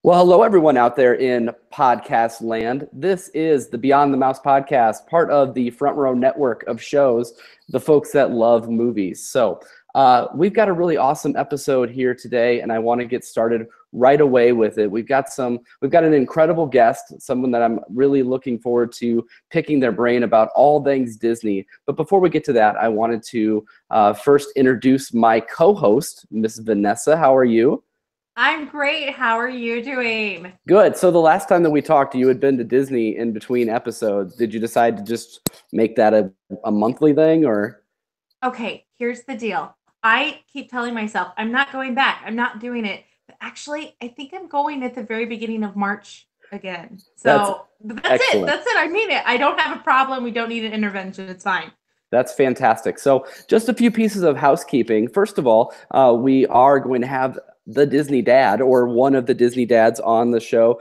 Well, hello, everyone out there in podcast land. This is the Beyond the Mouse podcast, part of the Front Row network of shows, the folks that love movies. So we've got a really awesome episode here today, and I want to get started right away with it. We've got an incredible guest, someone that I'm really looking forward to picking their brain about all things Disney. But before we get to that, I wanted to first introduce my co-host, Miss Vanessa. How are you? I'm great. How are you doing? Good. So the last time that we talked, you had been to Disney in between episodes. Did you decide to just make that a monthly thing, or? Okay, here's the deal. I keep telling myself, I'm not going back. I'm not doing it. But actually, I think I'm going at the very beginning of March again. So that's it. That's it. I mean it. I don't have a problem. We don't need an intervention. It's fine. That's fantastic. So just a few pieces of housekeeping. First of all, we are going to have the Disney dad, or one of the Disney dads, on the show,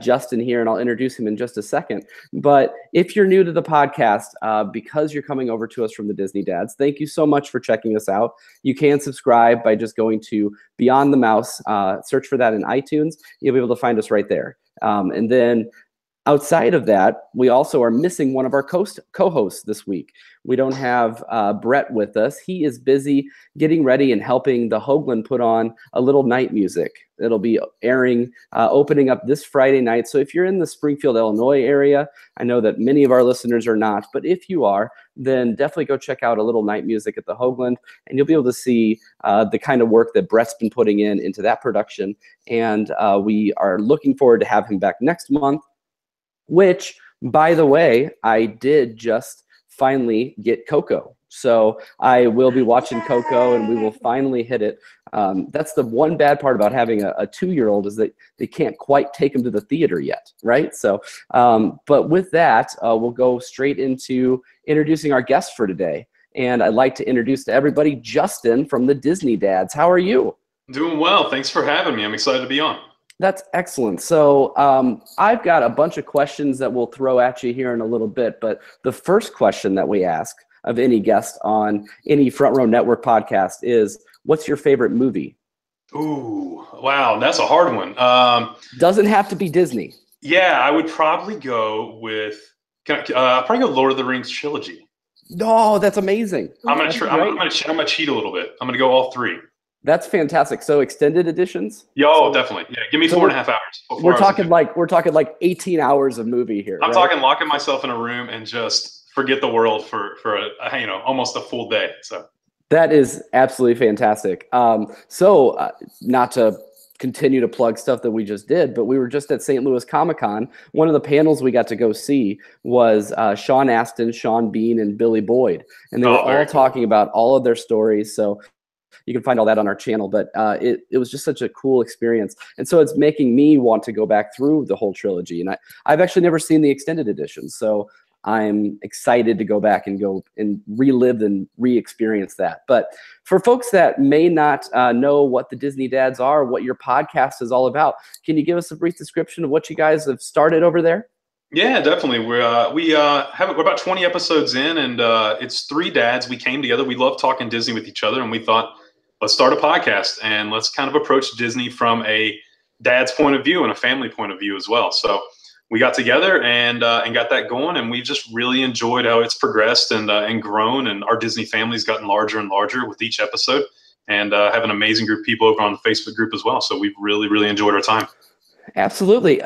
Justin here, and I'll introduce him in just a second. But if you're new to the podcast, because you're coming over to us from the Disney dads, thank you so much for checking us out. You can subscribe by just going to Beyond the Mouse, search for that in iTunes. You'll be able to find us right there. And then outside of that, we also are missing one of our co-hosts this week. We don't have Brett with us. He is busy getting ready and helping the Hoagland put on a little night music. It'll be airing, opening up this Friday night. So if you're in the Springfield, Illinois area, I know that many of our listeners are not, but if you are, then definitely go check out a little night music at the Hoagland, and you'll be able to see the kind of work that Brett's been putting into that production. And we are looking forward to have him back next month. Which, by the way, I did just finally get Coco. So I will be watching Coco, and we will finally hit it. That's the one bad part about having a 2-year-old, is that they can't quite take him to the theater yet, right? So, but with that, we'll go straight into introducing our guest for today. And I'd like to introduce to everybody Justin from the Disney Dads. How are you? Doing well. Thanks for having me. I'm excited to be on. That's excellent. So I've got a bunch of questions that we'll throw at you here in a little bit, but the first question that we ask of any guest on any Front Row Network podcast is, what's your favorite movie? Ooh, wow, that's a hard one. Doesn't have to be Disney. Yeah, I would probably go with, probably go Lord of the Rings trilogy. No, that's amazing. I'm gonna cheat a little bit. I'm gonna go all 3. That's fantastic. So extended editions? Yo, definitely. Yeah, give me 4.5 hours. We're talking like 18 hours of movie here. I'm talking locking myself in a room and just forget the world for almost a full day. So that is absolutely fantastic. Not to continue to plug stuff that we just did, but we were just at St. Louis Comic-Con. One of the panels we got to go see was Sean Astin, Sean Bean, and Billy Boyd, and they were all talking about all of their stories. So you can find all that on our channel, but it was just such a cool experience. And so it's making me want to go back through the whole trilogy. And I've actually never seen the extended edition. So I'm excited to go back and go and relive and re-experience that. But for folks that may not know what the Disney Dads are, what your podcast is all about, can you give us a brief description of what you guys have started over there? Yeah, definitely. We're about 20 episodes in, and it's 3 dads. We came together. We love talking Disney with each other, and we thought, let's start a podcast and let's kind of approach Disney from a dad's point of view and a family point of view as well. So we got together and got that going, and we've just really enjoyed how it's progressed and grown, and our Disney family's gotten larger and larger with each episode, and have an amazing group of people over on the Facebook group as well. So we've really, really enjoyed our time. Absolutely.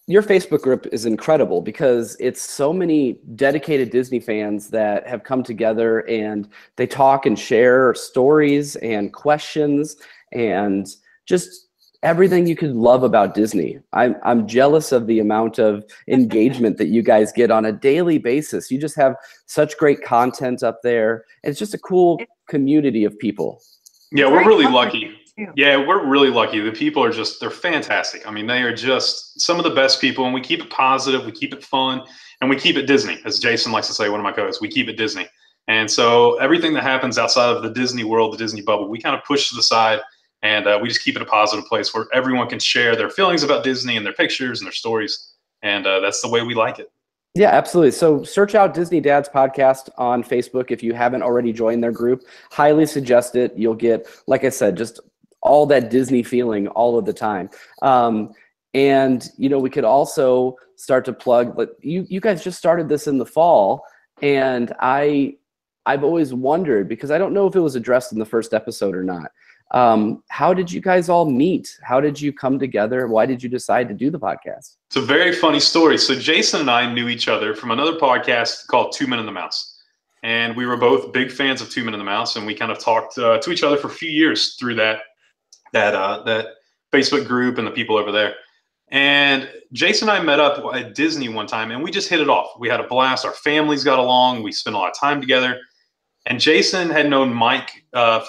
Your Facebook group is incredible because it's so many dedicated Disney fans that have come together, and they talk and share stories and questions and just everything you could love about Disney. I'm jealous of the amount of engagement that you guys get on a daily basis. You just have such great content up there. It's just a cool community of people. Yeah, we're really lucky. Yeah, we're really lucky. The people are they're fantastic. I mean, they are just some of the best people, and we keep it positive, we keep it fun, and we keep it Disney. As Jason likes to say, one of my co-hosts, we keep it Disney. And so everything that happens outside of the Disney world, the Disney bubble, we kind of push to the side, and we just keep it a positive place where everyone can share their feelings about Disney and their pictures and their stories. And that's the way we like it. Yeah, absolutely. So search out Disney Dads Podcast on Facebook if you haven't already joined their group. Highly suggest it. You'll get, like I said, just all that Disney feeling all of the time. And we could also start to plug, but you guys just started this in the fall, and I've always wondered, because I don't know if it was addressed in the first episode or not. How did you guys all meet? How did you come together? Why did you decide to do the podcast? It's a very funny story. So Jason and I knew each other from another podcast called Two Men and the Mouse. And we were both big fans of Two Men and the Mouse. And we kind of talked to each other for a few years through that Facebook group and the people over there. And Jason and I met up at Disney one time, and we just hit it off. We had a blast. Our families got along. We spent a lot of time together. And Jason had known Mike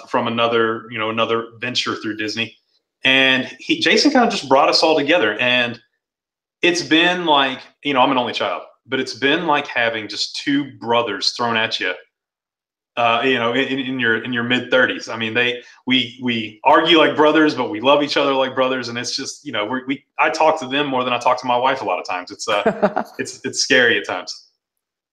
from another venture through Disney. And Jason kind of just brought us all together. And it's been like, I'm an only child, but it's been like having just two brothers thrown at you, in your mid 30s. I mean, we argue like brothers, but we love each other like brothers. And it's just, I talk to them more than I talk to my wife a lot of times. It's it's scary at times.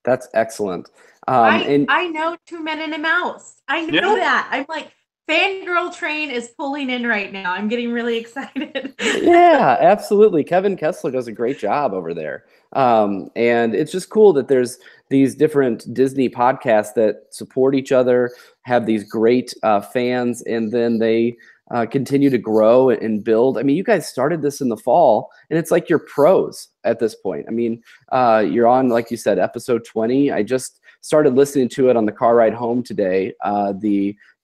That's excellent. I know Two Men and a Mouse. I know that. I'm like, fangirl train is pulling in right now. I'm getting really excited. Yeah, absolutely. Kevin Kessler does a great job over there. And it's just cool that there's these different Disney podcasts that support each other, have these great fans, and then they continue to grow and build. I mean, you guys started this in the fall, and it's like you're pros at this point. I mean, you're on, like you said, episode 20. I just started listening to it on the car ride home today,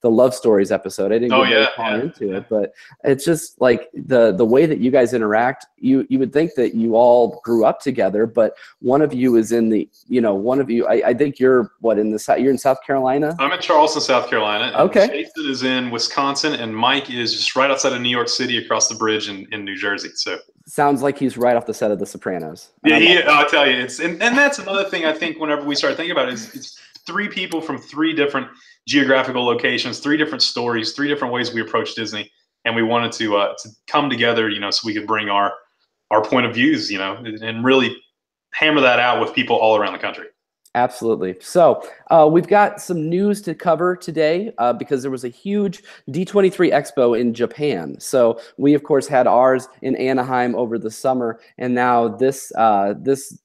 the Love Stories episode. I didn't get very far into it, but it's just like the way that you guys interact. You would think that you all grew up together, but one of you is in the, I think you're you're in South Carolina? I'm in Charleston, South Carolina. Okay. Jason is in Wisconsin, and Mike is just right outside of New York City across the bridge in New Jersey. So sounds like he's right off the set of The Sopranos. Yeah, I'll tell you, and that's another thing I think whenever we start thinking about it, is it's three people from three different geographical locations, three different stories, three different ways we approach Disney, and we wanted to come together, so we could bring our point of views, and really hammer that out with people all around the country. Absolutely. So we've got some news to cover today because there was a huge D23 Expo in Japan. So we, of course, had ours in Anaheim over the summer. And now this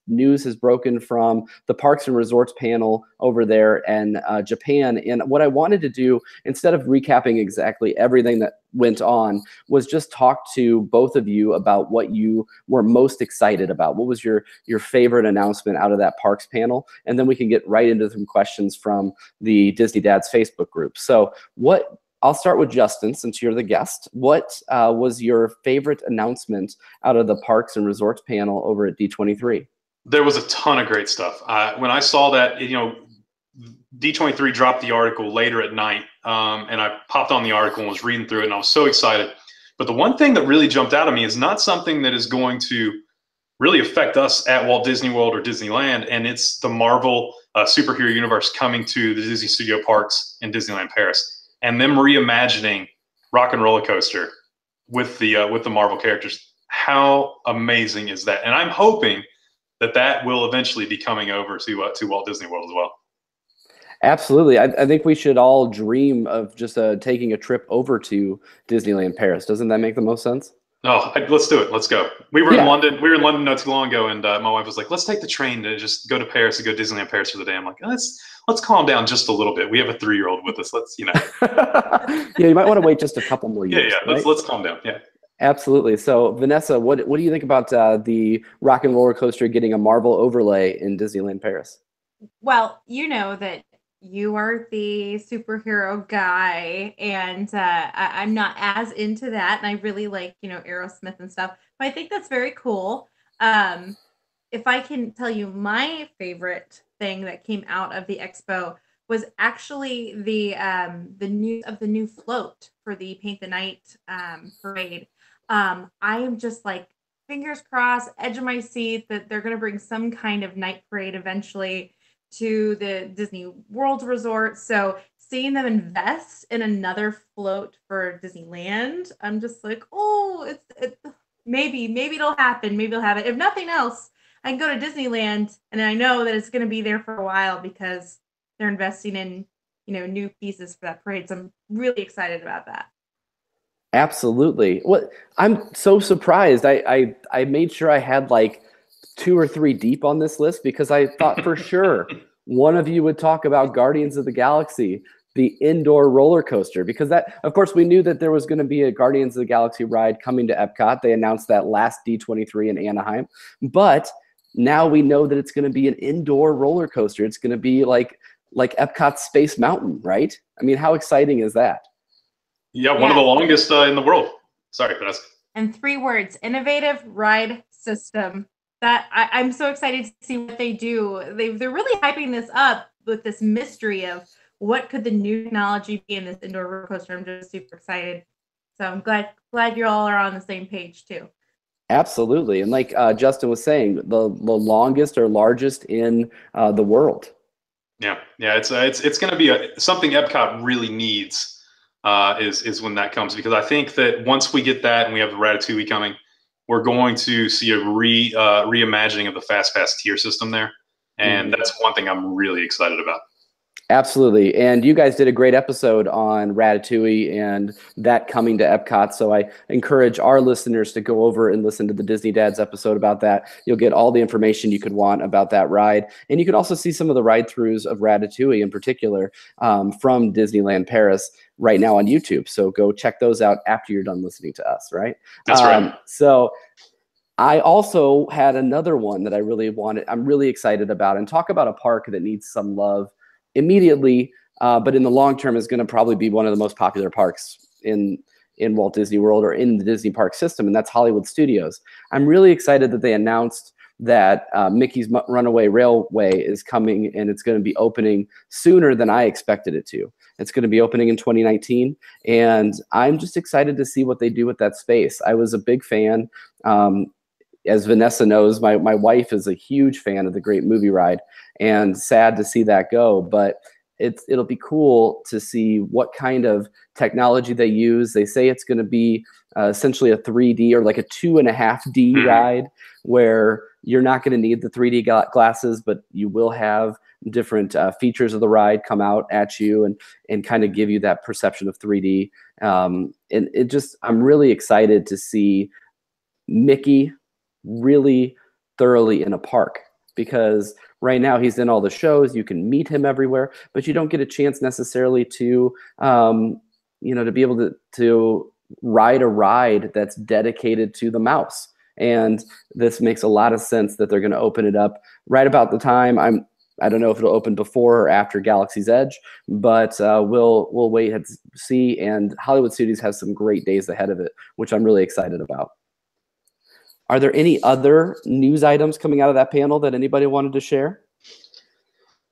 news has broken from the Parks and Resorts panel over there in Japan. And what I wanted to do, instead of recapping exactly everything that went on, was just talk to both of you about what you were most excited about. What was your favorite announcement out of that Parks panel? And then we can get right into some questions from the Disney Dads Facebook group. So I'll start with Justin, since you're the guest. What was your favorite announcement out of the Parks and Resorts panel over at D23? There was a ton of great stuff. When I saw that, D23 dropped the article later at night, and I popped on the article and was reading through it, and I was so excited. But the one thing that really jumped out at me is not something that is going to really affect us at Walt Disney World or Disneyland, and it's the Marvel superhero universe coming to the Disney Studio Parks in Disneyland Paris, and them reimagining Rock and Roller Coaster with the Marvel characters. How amazing is that? And I'm hoping that will eventually be coming over to Walt Disney World as well. Absolutely. I think we should all dream of just taking a trip over to Disneyland Paris. Doesn't that make the most sense? Oh, let's do it. Let's go. We were in London. We were in London not too long ago, and my wife was like, "Let's take the train to just go to Paris and go to Disneyland Paris for the day." I'm like, let's calm down just a little bit. We have a 3-year-old with us. Let's, Yeah, you might want to wait just a couple more years. Yeah. Right? Let's calm down. Yeah. Absolutely. So, Vanessa, what do you think about the Rock and Roller Coaster getting a Marvel overlay in Disneyland Paris? Well, you know that you are the superhero guy, and I'm not as into that, and I really like, Aerosmith and stuff, but I think that's very cool. If I can tell you, my favorite thing that came out of the expo was actually the news of the new float for the Paint the Night parade. I am just like, fingers crossed, edge of my seat, that they're going to bring some kind of night parade eventually to the Disney World Resort. So seeing them invest in another float for Disneyland, I'm just like, oh, it's maybe it'll happen. Maybe it'll happen. If nothing else, I can go to Disneyland, and I know that it's going to be there for a while because they're investing in, new pieces for that parade. So I'm really excited about that. Absolutely. What I'm so surprised. I made sure I had like 2 or 3 deep on this list because I thought for sure one of you would talk about Guardians of the Galaxy, the indoor roller coaster, because that, of course, we knew that there was going to be a Guardians of the Galaxy ride coming to Epcot. They announced that last D23 in Anaheim, but now we know that it's going to be an indoor roller coaster. It's going to be like Epcot's Space Mountain, right? I mean, how exciting is that? Yeah, one of the longest in the world. Sorry, Vanessa. And 3 words: innovative ride system. That I'm so excited to see what they do. They're really hyping this up with this mystery of what could the new technology be in this indoor roller coaster. I'm just super excited. So I'm glad you all are on the same page too. Absolutely. And like Justin was saying, the longest or largest in the world. Yeah. It's going to be something Epcot really needs is when that comes, because I think that once we get that and we have the Ratatouille coming, we're going to see a reimagining of the Fast Pass tier system there. And that's one thing I'm really excited about. Absolutely. And you guys did a great episode on Ratatouille and that coming to Epcot. So I encourage our listeners to go over and listen to the Disney Dads episode about that. You'll get all the information you could want about that ride. And you can also see some of the ride-throughs of Ratatouille in particular from Disneyland Paris right now on YouTube. So go check those out after you're done listening to us, right? That's right. So I also had another one that I really wanted, I'm really excited about, and talk about a park that needs some love immediately, but in the long term is going to probably be one of the most popular parks in Walt Disney World or in the Disney park system, and that's Hollywood Studios. I'm really excited that they announced that Mickey's Runaway Railway is coming, and it's going to be opening sooner than I expected it to. It's going to be opening in 2019, and I'm just excited to see what they do with that space. I was a big fan. As Vanessa knows, my wife is a huge fan of the Great Movie Ride, and sad to see that go. But it'll be cool to see what kind of technology they use. They say it's going to be essentially a 3D or like a 2.5D ride, where you're not going to need the 3D glasses, but you will have different features of the ride come out at you and kind of give you that perception of 3D. And I'm really excited to see Mickey really thoroughly in a park, because right now he's in all the shows, you can meet him everywhere, but you don't get a chance necessarily to to be able to ride a ride that's dedicated to the mouse. And this makes a lot of sense that they're going to open it up right about the time. I don't know if it'll open before or after Galaxy's Edge, but we'll wait and see. And Hollywood Studios has some great days ahead of it, which I'm really excited about. Are there any other news items coming out of that panel that anybody wanted to share?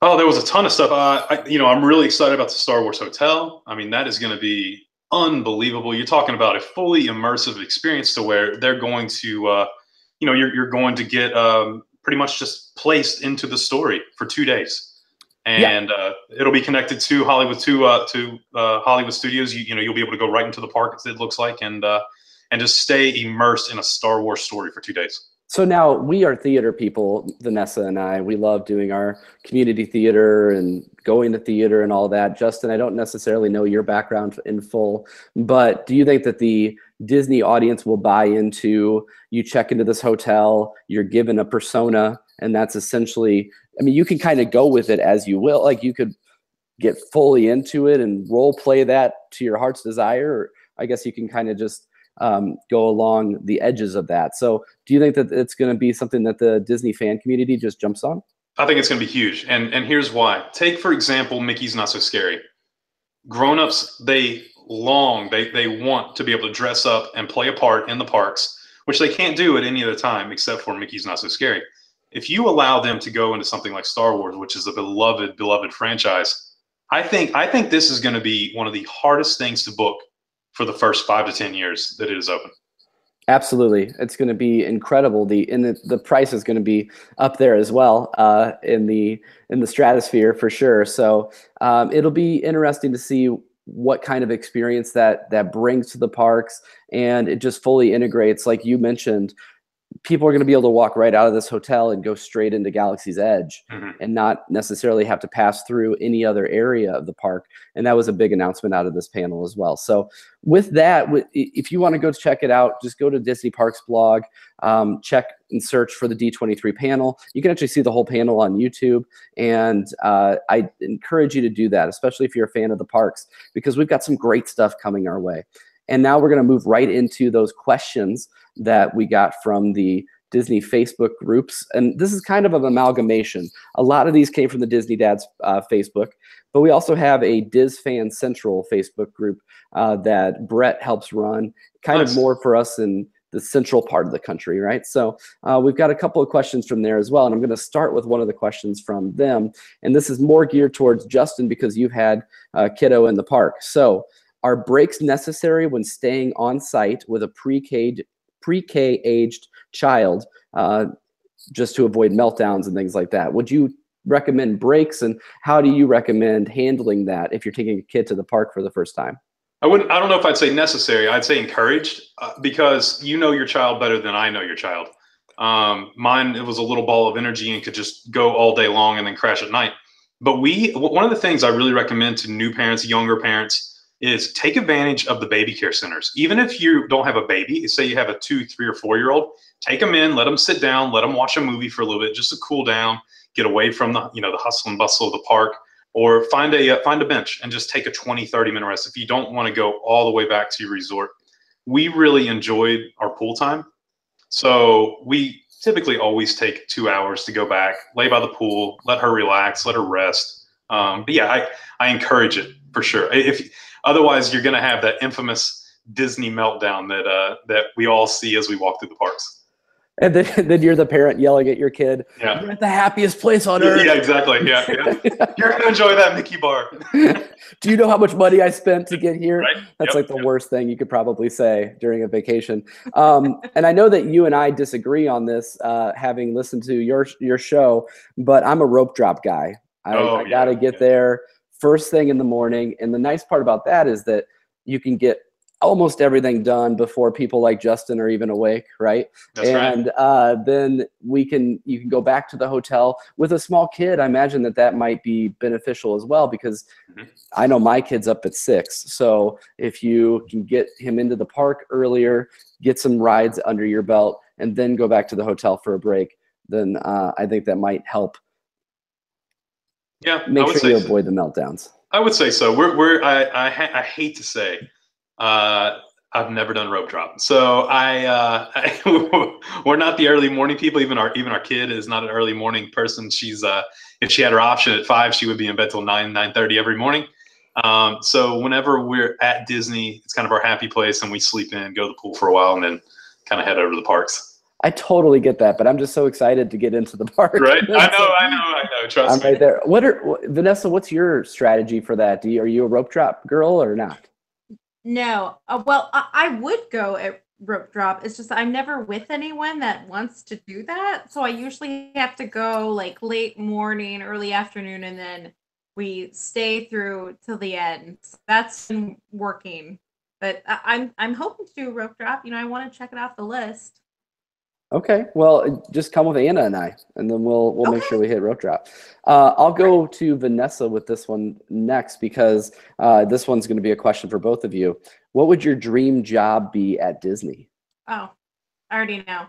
Oh, there was a ton of stuff. I'm really excited about the Star Wars Hotel. I mean, that is going to be unbelievable. You're talking about a fully immersive experience to where they're going to, you're going to get pretty much just placed into the story for 2 days, and it'll be connected to Hollywood Hollywood Studios. You'll be able to go right into the park, it looks like, and just stay immersed in a Star Wars story for 2 days. So now we are theater people, Vanessa and I. We love doing our community theater and going to theater and all that. Justin, I don't necessarily know your background in full, but do you think that the Disney audience will buy into, you check into this hotel, you're given a persona, and that's essentially, I mean, you can kind of go with it as you will. Like, you could get fully into it and role play that to your heart's desire, or I guess you can kind of just go along the edges of that. So do you think that it's going to be something that the Disney fan community just jumps on? I think it's going to be huge. And here's why. Take, for example, Mickey's Not So Scary. Grown-ups, they want to be able to dress up and play a part in the parks, which they can't do at any other time except for Mickey's Not So Scary. If you allow them to go into something like Star Wars, which is a beloved franchise, I think this is going to be one of the hardest things to book for the first 5 to 10 years that it is open. Absolutely. It's going to be incredible. The price is going to be up there as well in the stratosphere for sure. So it'll be interesting to see what kind of experience that brings to the parks, and it just fully integrates, like you mentioned, people are going to be able to walk right out of this hotel and go straight into Galaxy's Edge Mm-hmm. and not necessarily have to pass through any other area of the park. And that was a big announcement out of this panel as well. So with that, if you want to go check it out, just go to Disney Parks blog, check and search for the D23 panel. You can actually see the whole panel on YouTube. And I encourage you to do that, especially if you're a fan of the parks, because we've got some great stuff coming our way. And now we're going to move right into those questions that we got from the Disney Facebook groups. And this is kind of an amalgamation. A lot of these came from the Disney Dads Facebook, but we also have a Diz Fan Central Facebook group that Brett helps run, kind of more for us in the central part of the country, right? So we've got a couple of questions from there as well. And I'm going to start with one of the questions from them. And this is more geared towards Justin, because you've had kiddo in the park. So, are breaks necessary when staying on site with a pre-K aged child, just to avoid meltdowns and things like that? Would you recommend breaks, and how do you recommend handling that if you're taking a kid to the park for the first time? I don't know if I'd say necessary. I'd say encouraged, because you know your child better than I know your child. Mine, it was a little ball of energy and could just go all day long and then crash at night. But one of the things I really recommend to new parents, younger parents, is take advantage of the baby care centers. Even if you don't have a baby, say you have a 2, 3, or 4-year-old, take them in, let them sit down, let them watch a movie for a little bit, just to cool down, get away from the hustle and bustle of the park, or find a bench and just take a 20, 30-minute rest if you don't want to go all the way back to your resort. We really enjoyed our pool time. So we typically always take 2 hours to go back, lay by the pool, let her relax, let her rest. But yeah, I encourage it for sure. Otherwise, you're going to have that infamous Disney meltdown that we all see as we walk through the parks. And then you're the parent yelling at your kid, yeah, "You're at the happiest place on earth." Yeah, exactly. Yeah. You're going to enjoy that Mickey bar. Do you know how much money I spent to get here? Right? That's like the worst thing you could probably say during a vacation. And I know that you and I disagree on this, having listened to your show, but I'm a rope drop guy. I got to get there first thing in the morning. And the nice part about that is that you can get almost everything done before people like Justin are even awake, right? That's and right. Then you can go back to the hotel with a small kid. I imagine that might be beneficial as well, because I know my kid's up at 6. So if you can get him into the park earlier, get some rides under your belt, and then go back to the hotel for a break, then I think that might help. Yeah, make sure you avoid the meltdowns. I would say so. I hate to say, I've never done rope drop, so we're not the early morning people. Even our kid is not an early morning person. She's if she had her option at 5, she would be in bed till 9:30 every morning. So whenever we're at Disney, it's kind of our happy place, and we sleep in, go to the pool for a while, and then kind of head over to the parks. I totally get that, but I'm just so excited to get into the park. Right? I know. Trust me. I'm right there. Vanessa, what's your strategy for that? Are you a rope drop girl or not? No. Well, I would go at rope drop. It's just I'm never with anyone that wants to do that. So I usually have to go like late morning, early afternoon, and then we stay through till the end. That's been working. But I'm hoping to do rope drop. I want to check it off the list. Okay, well, just come with Anna and I, and then we'll make sure we hit rope drop. I'll go to Vanessa with this one next, because this one's going to be a question for both of you. What would your dream job be at Disney? Oh, I already know.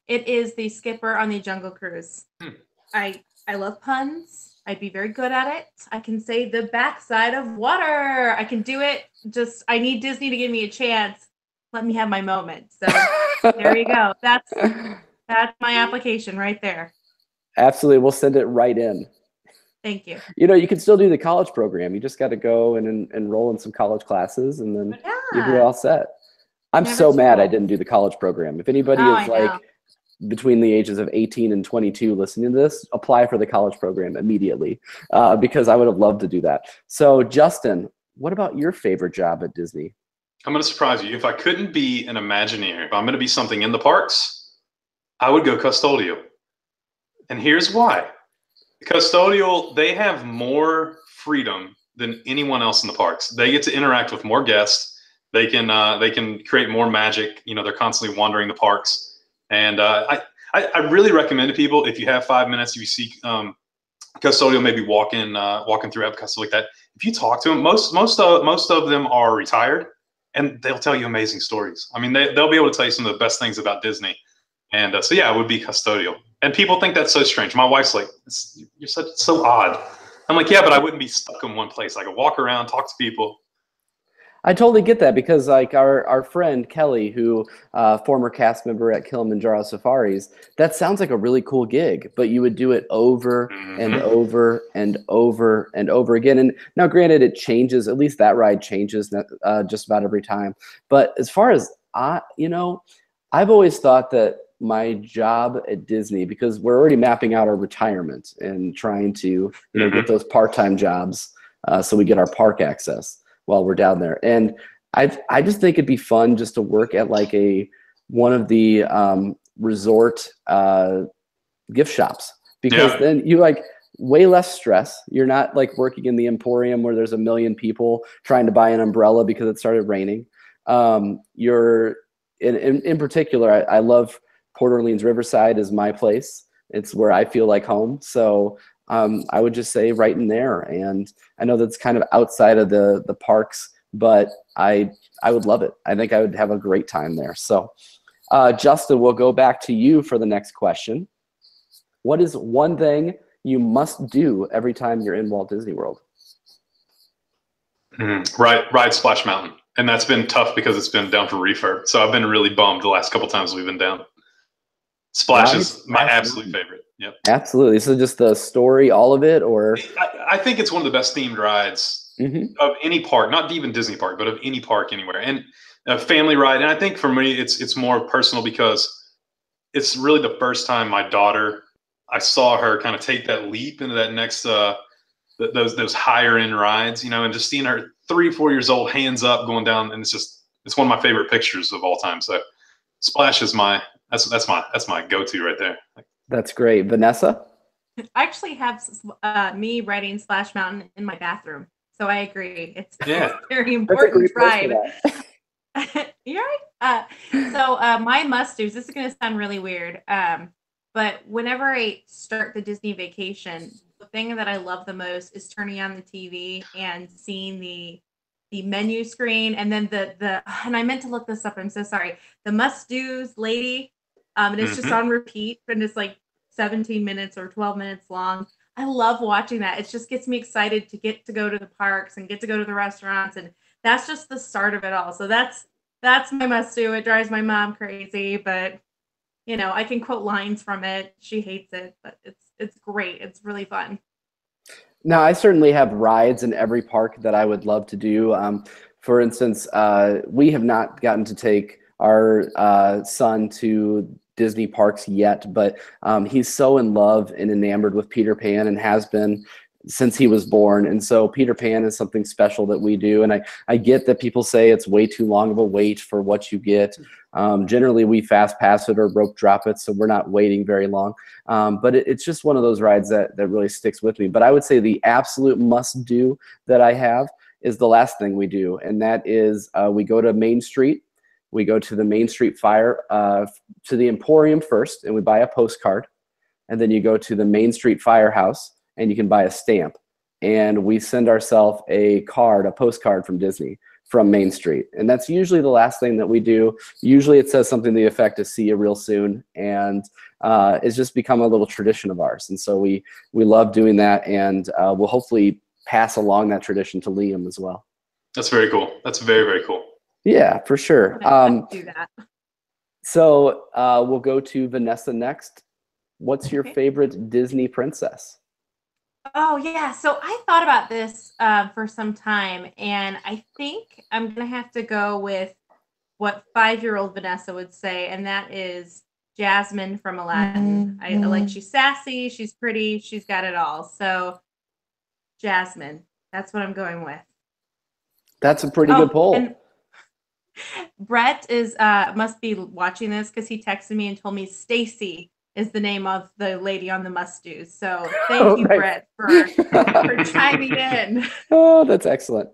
It is the skipper on the Jungle Cruise. I love puns. I'd be very good at it. I can say the backside of water. I can do it. Just I need Disney to give me a chance. Let me have my moment. So there you go. That's my application right there. Absolutely. We'll send it right in. Thank you. You can still do the college program. You just got to go and enroll in some college classes, and then you're all set. I'm so mad I didn't do the college program. If anybody is like between the ages of 18 and 22 listening to this, apply for the college program immediately, because I would have loved to do that. So Justin, what about your favorite job at Disney? I'm going to surprise you. If I couldn't be an Imagineer, if I'm going to be something in the parks, I would go custodial. And here's why. Custodial, they have more freedom than anyone else in the parks. They get to interact with more guests. They can create more magic. They're constantly wandering the parks. And I really recommend to people, if you have 5 minutes, if you see custodial maybe walking through Epcot, stuff like that. If you talk to them, most of them are retired, and they'll tell you amazing stories. I mean, they'll be able to tell you some of the best things about Disney. And so yeah, it would be custodial. And people think that's so strange. My wife's like, "You're so odd." I'm like, "Yeah, but I wouldn't be stuck in one place. I could walk around, talk to people." I totally get that, because like our friend Kelly, who former cast member at Kilimanjaro Safaris, that sounds like a really cool gig, but you would do it over and over and over and over again. And now, granted, it changes. At least that ride changes just about every time. But as far as I've always thought that my job at Disney, because we're already mapping out our retirement and trying to get those part-time jobs so we get our park access while we're down there. And I just think it'd be fun just to work at like one of the resort gift shops, because then you like way less stress. You're not like working in the Emporium where there's a million people trying to buy an umbrella because it started raining. You're in particular, I love Port Orleans Riverside is my place. It's where I feel like home. So I would just say right in there. And I know that's kind of outside of the parks, but I would love it. I think I would have a great time there. So Justin, we'll go back to you for the next question. What is one thing you must do every time you're in Walt Disney World? Ride Splash Mountain. And that's been tough because it's been down for refurb. So I've been really bummed the last couple times we've been down. Splash is my absolute favorite. Yep. Absolutely. So just the story, all of it, or? I think it's one of the best themed rides of any park, not even Disney park, but of any park anywhere. And a family ride. And I think for me, it's more personal because it's really the first time I saw her kind of take that leap into that next, those higher end rides, and just seeing her 3-4 years old, hands up, going down. And it's one of my favorite pictures of all time. So Splash is that's my go-to right there. That's great. Vanessa? I actually have me riding Splash Mountain in my bathroom. So I agree. It's a very important ride. You're right. So my must-dos, this is going to sound really weird, but whenever I start the Disney vacation, the thing that I love the most is turning on the TV and seeing the menu screen, and then and I meant to look this up, I'm so sorry. The must-dos lady, and it's just on repeat, and it's like 17 minutes or 12 minutes long. I love watching that. It just gets me excited to get to go to the parks and get to go to the restaurants, and that's just the start of it all. So that's my must-do. It drives my mom crazy, but I can quote lines from it. She hates it, but it's great. It's really fun. Now, I certainly have rides in every park that I would love to do. For instance, we have not gotten to take our son to Disney parks yet, but he's so in love and enamored with Peter Pan and has been since he was born. And so Peter Pan is something special that we do. And I get that people say it's way too long of a wait for what you get. Generally, we fast pass it or rope drop it, so we're not waiting very long. But it's just one of those rides that really sticks with me. But I would say the absolute must-do that I have is the last thing we do, and that is we go to Main Street. We go to the Main Street Fire, to the Emporium first, and we buy a postcard. And then you go to the Main Street Firehouse, and you can buy a stamp. And we send ourselves a postcard from Disney from Main Street. And that's usually the last thing that we do. Usually it says something to the effect of "see you real soon." And it's just become a little tradition of ours. And so we love doing that. And we'll hopefully pass along that tradition to Liam as well. That's very cool. That's very, very cool. Yeah, for sure. Do that. So we'll go to Vanessa next. What's your favorite Disney princess? Oh, yeah. So I thought about this for some time, and I think I'm going to have to go with what 5-year-old Vanessa would say, and that is Jasmine from Aladdin. I like, she's sassy, she's pretty, she's got it all. So Jasmine, that's what I'm going with. That's a pretty good poll. And Brett must be watching this because he texted me and told me Stacy is the name of the lady on the must-dos. So thank you, Brett, for chiming in. Oh, that's excellent.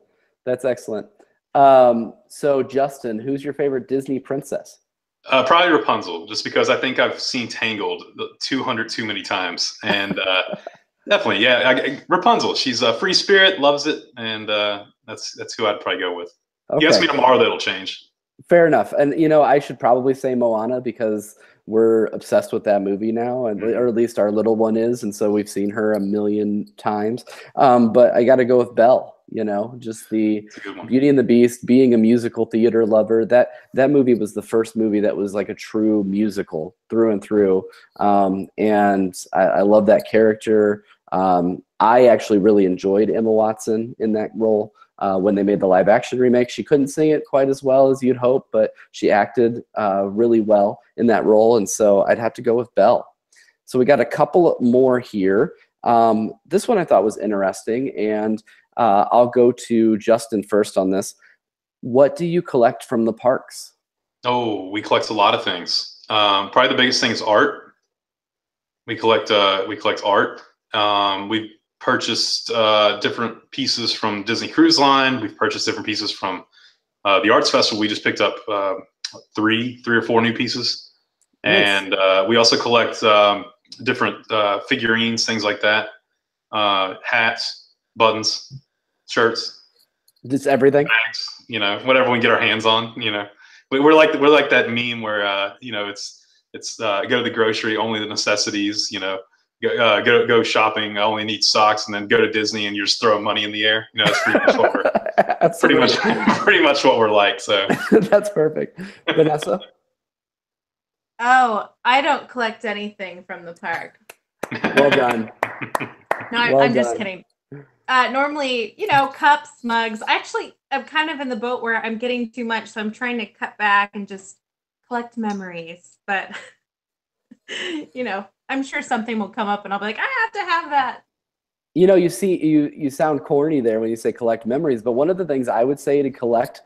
That's excellent. So Justin, who's your favorite Disney princess? Probably Rapunzel, just because I think I've seen Tangled 200 too many times, and definitely, yeah, Rapunzel. She's a free spirit, loves it, and that's who I'd probably go with. Okay. You ask me tomorrow, that'll change. Fair enough. And, you know, I should probably say Moana because we're obsessed with that movie now, and or at least our little one is. And so we've seen her a million times. But I got to go with Belle, you know, just the Beauty and the Beast, being a musical theater lover. That movie was the first movie that was like a true musical through and through. And I love that character. I actually really enjoyed Emma Watson in that role. When they made the live action remake, she couldn't sing it quite as well as you'd hope, but she acted really well in that role. And so I'd have to go with Belle. So we got a couple more here. This one I thought was interesting, and I'll go to Justin first on this. What do you collect from the parks? Oh, we collect a lot of things. Probably the biggest thing is art. We collect art. We've purchased different pieces from Disney Cruise Line. We've purchased different pieces from the Arts Festival. We just picked up three or four new pieces. Nice. And we also collect different figurines, things like that. Hats, buttons, shirts. Just everything. Bags, you know, whatever we can get our hands on. You know, we're like that meme where you know, it's go to the grocery, only the necessities. You know. Go shopping. I only need socks, and then go to Disney, and you're just throwing money in the air. You know, that's pretty much what we're pretty much what we're like. So that's perfect. Vanessa. Oh, I don't collect anything from the park. Well done. No, I'm just kidding. Normally, you know, cups, mugs. Actually, I'm kind of in the boat where I'm getting too much, so I'm trying to cut back and just collect memories. But you know, I'm sure something will come up and I'll be like, I have to have that. You know, you sound corny there when you say collect memories, but one of the things I would say to collect,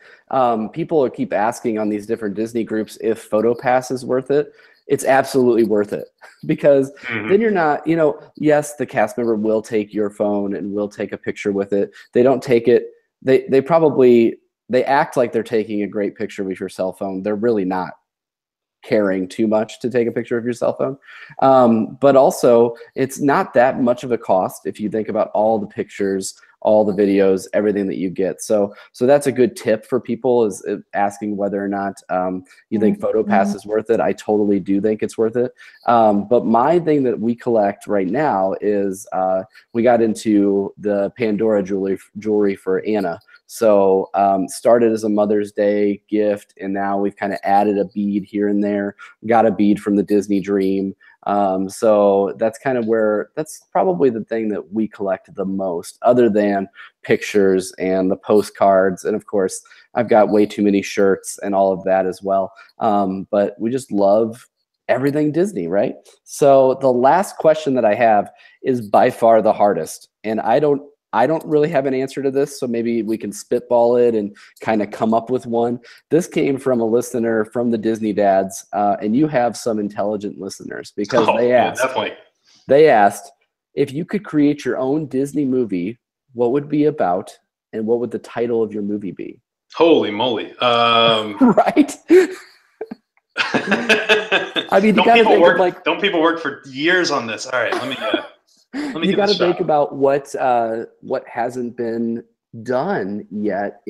people keep asking on these different Disney groups if PhotoPass is worth it. It's absolutely worth it because then you're not, you know, yes, the cast member will take your phone and will take a picture with it. They don't take it. They act like they're taking a great picture with your cell phone. They're really not caring too much to take a picture of your cell phone. But also it's not that much of a cost if you think about all the pictures, all the videos, everything that you get. So that's a good tip for people, is asking whether or not you think PhotoPass is worth it. I totally do think it's worth it. But my thing that we collect right now is we got into the Pandora jewelry for Anna. So started as a Mother's Day gift, and now we've kind of added a bead here and there. Got a bead from the Disney Dream. So that's kind of that's probably the thing that we collect the most, other than pictures and the postcards. And of course, I've got way too many shirts and all of that as well. But we just love everything Disney, right? So the last question that I have is by far the hardest. And I don't really have an answer to this, so maybe we can spitball it and kind of come up with one. This came from a listener from the Disney Dads, and you have some intelligent listeners, because they asked if you could create your own Disney movie, what would it be about, and what would the title of your movie be? Holy moly! Right? I mean, don't people work for years on this? All right, let me. You got to think about what hasn't been done yet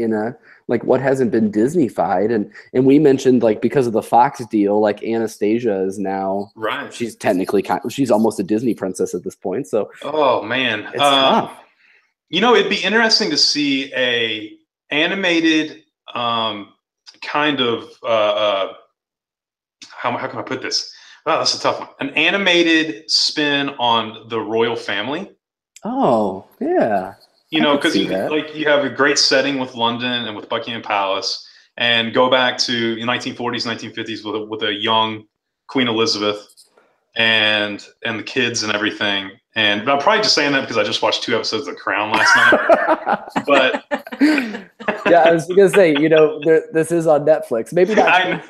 what hasn't been Disney-fied, and we mentioned, like, because of the Fox deal, like Anastasia is now, right. She's technically she's almost a Disney princess at this point. So oh man, it's tough. You know, it'd be interesting to see a animated kind of how can I put this? Wow, that's a tough one. An animated spin on the royal family. Oh, yeah. You know, because you have a great setting with London and with Buckingham Palace, and go back to the 1940s, 1950s with a young Queen Elizabeth and the kids and everything. And I'm probably just saying that because I just watched 2 episodes of The Crown last night. But yeah, I was gonna say, you know, this is on Netflix. Maybe not.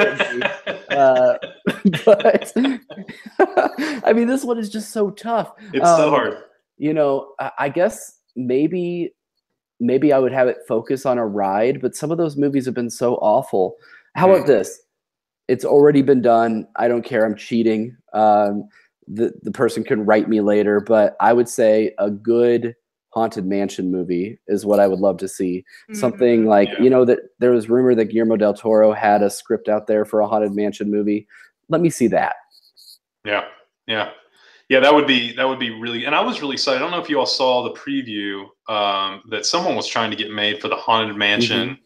But I mean, this one is just so tough. It's so hard. You know, I guess maybe I would have it focus on a ride, but some of those movies have been so awful. How about this? it's already been done. I don't care. I'm cheating. The person can write me later, but I would say a good Haunted Mansion movie is what I would love to see. Something like, that there was rumor that Guillermo del Toro had a script out there for a Haunted Mansion movie. Let me see that. Yeah. That would be really, and I was really excited. I don't know if you all saw the preview that someone was trying to get made for the Haunted Mansion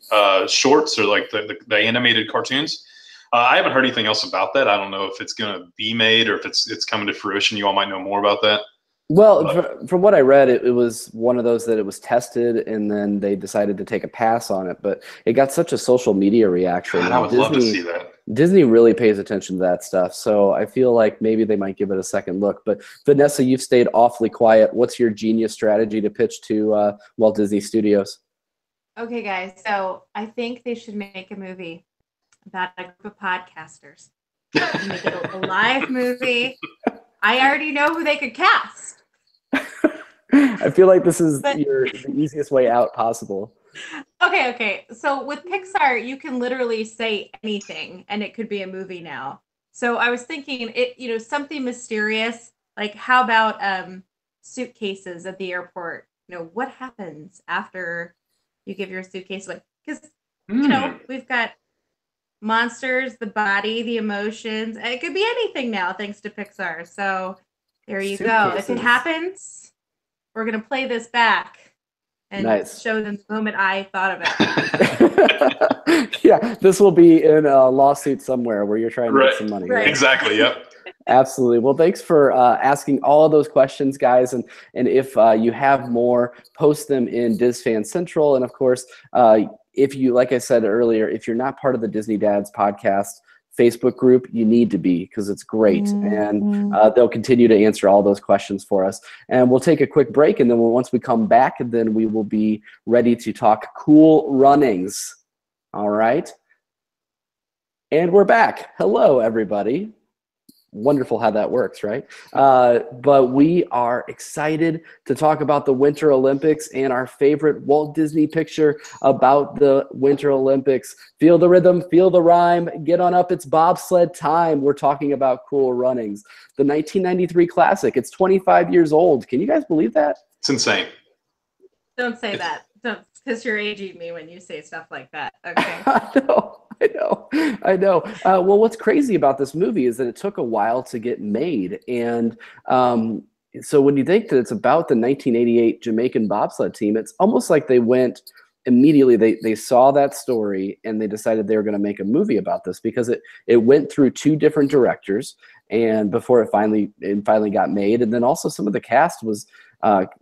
shorts, or like the animated cartoons. I haven't heard anything else about that. I don't know if it's going to be made or if it's coming to fruition. You all might know more about that. Well, from what I read, it was one of those that it was tested and then they decided to take a pass on it. But it got such a social media reaction. God, I would love to see that. Disney really pays attention to that stuff. So I feel like maybe they might give it a second look. But Vanessa, you've stayed awfully quiet. What's your genius strategy to pitch to Walt Disney Studios? Okay, guys. So I think they should make a movie about a group of podcasters. Make it a live movie. I already know who they could cast. I feel like this is the easiest way out possible. Okay. So with Pixar, you can literally say anything and it could be a movie now. So I was thinking something mysterious, like how about suitcases at the airport? What happens after you give your suitcase away? Because, we've got monsters, the body, the emotions. It could be anything now, thanks to Pixar. So there you go. If it happens, we're going to play this back and show them the moment I thought of it. Yeah, this will be in a lawsuit somewhere where you're trying to get some money. Right. Exactly, yep. Absolutely. Well, thanks for asking all of those questions, guys. And if you have more, post them in DisFan Central. And of course, if you, like I said earlier, if you're not part of the Disney Dads podcast Facebook group, you need to be, because it's great. And they'll continue to answer all those questions for us. And we'll take a quick break. And then once we come back, then we will be ready to talk Cool Runnings. All right. And we're back. Hello, everybody. Wonderful how that works, right? But we are excited to talk about the Winter Olympics and our favorite Walt Disney picture about the Winter Olympics. Feel the rhythm, feel the rhyme, get on up, it's bobsled time. We're talking about Cool Runnings, the 1993 classic. It's 25 years old. Can you guys believe that? It's insane. Don't say that. Don't, because you're aging me when you say stuff like that. Okay. I know. Well, what's crazy about this movie is that it took a while to get made. And so when you think that it's about the 1988 Jamaican bobsled team, it's almost like they went immediately. They saw that story and they decided they were going to make a movie about this, because it went through two different directors and before it finally got made. And then also some of the cast was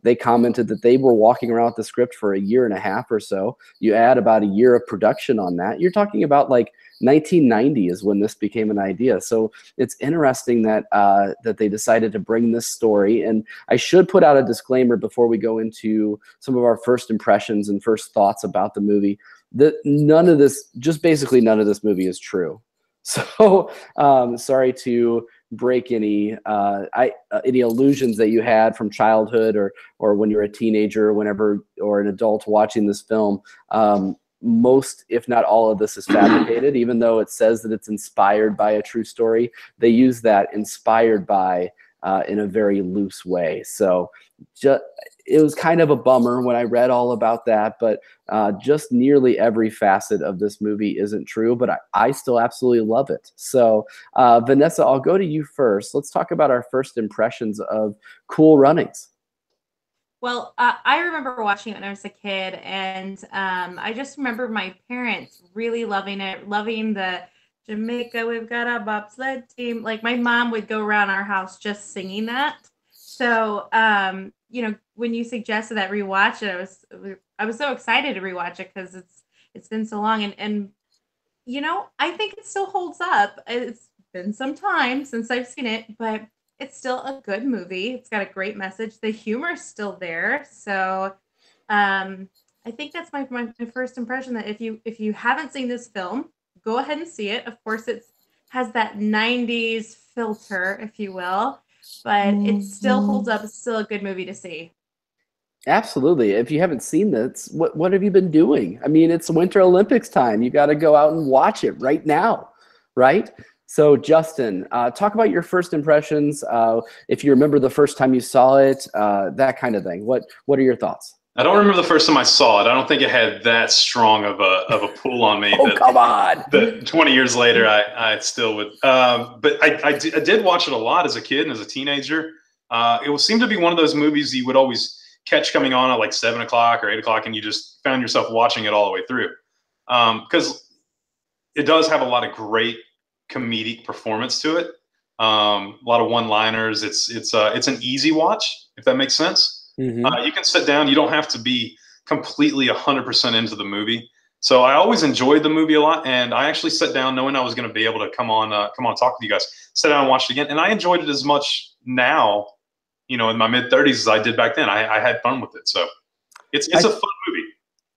they commented that they were walking around with the script for a year and a half or so. You add about a year of production on that, you're talking about like 1990 is when this became an idea. So it's interesting that that they decided to bring this story. And I should put out a disclaimer before we go into some of our first impressions and first thoughts about the movie, that none of this movie is true. So sorry to break any illusions that you had from childhood or when you're a teenager, or an adult watching this film. Most, if not all of this is fabricated, even though it says that it's inspired by a true story. They use that inspired by in a very loose way. So it was kind of a bummer when I read all about that, but just nearly every facet of this movie isn't true, but I still absolutely love it. So Vanessa, I'll go to you first. Let's talk about our first impressions of Cool Runnings. Well, I remember watching it when I was a kid, and I just remember my parents really loving it, loving the Jamaica, we've got a bobsled team. Like, my mom would go around our house just singing that. So, when you suggested that rewatch it, I was so excited to rewatch it because it's been so long, and I think it still holds up. It's been some time since I've seen it, but it's still a good movie. It's got a great message. The humor is still there. So I think that's my first impression, that if you haven't seen this film, go ahead and see it. Of course, it has that 90s filter, if you will, but it still holds up. It's still a good movie to see. Absolutely. If you haven't seen this, what have you been doing? I mean, it's Winter Olympics time. You got to go out and watch it right now. right? So Justin, talk about your first impressions. If you remember the first time you saw it, that kind of thing. What are your thoughts? I don't remember the first time I saw it. I don't think it had that strong of a pull on me. Oh, come on! That 20 years later, I still would. But I did watch it a lot as a kid and as a teenager. It seemed to be one of those movies you would always catch coming on at like 7 o'clock or 8 o'clock, and you just found yourself watching it all the way through. Because it does have a lot of great comedic performance to it. A lot of one-liners. It's an easy watch, if that makes sense. You can sit down. You don't have to be completely 100% into the movie. So I always enjoyed the movie a lot, and I actually sat down knowing I was going to be able to come on talk with you guys. Sat down and watched it again, and I enjoyed it as much now, in my mid-30s as I did back then. I had fun with it, so it's a fun movie.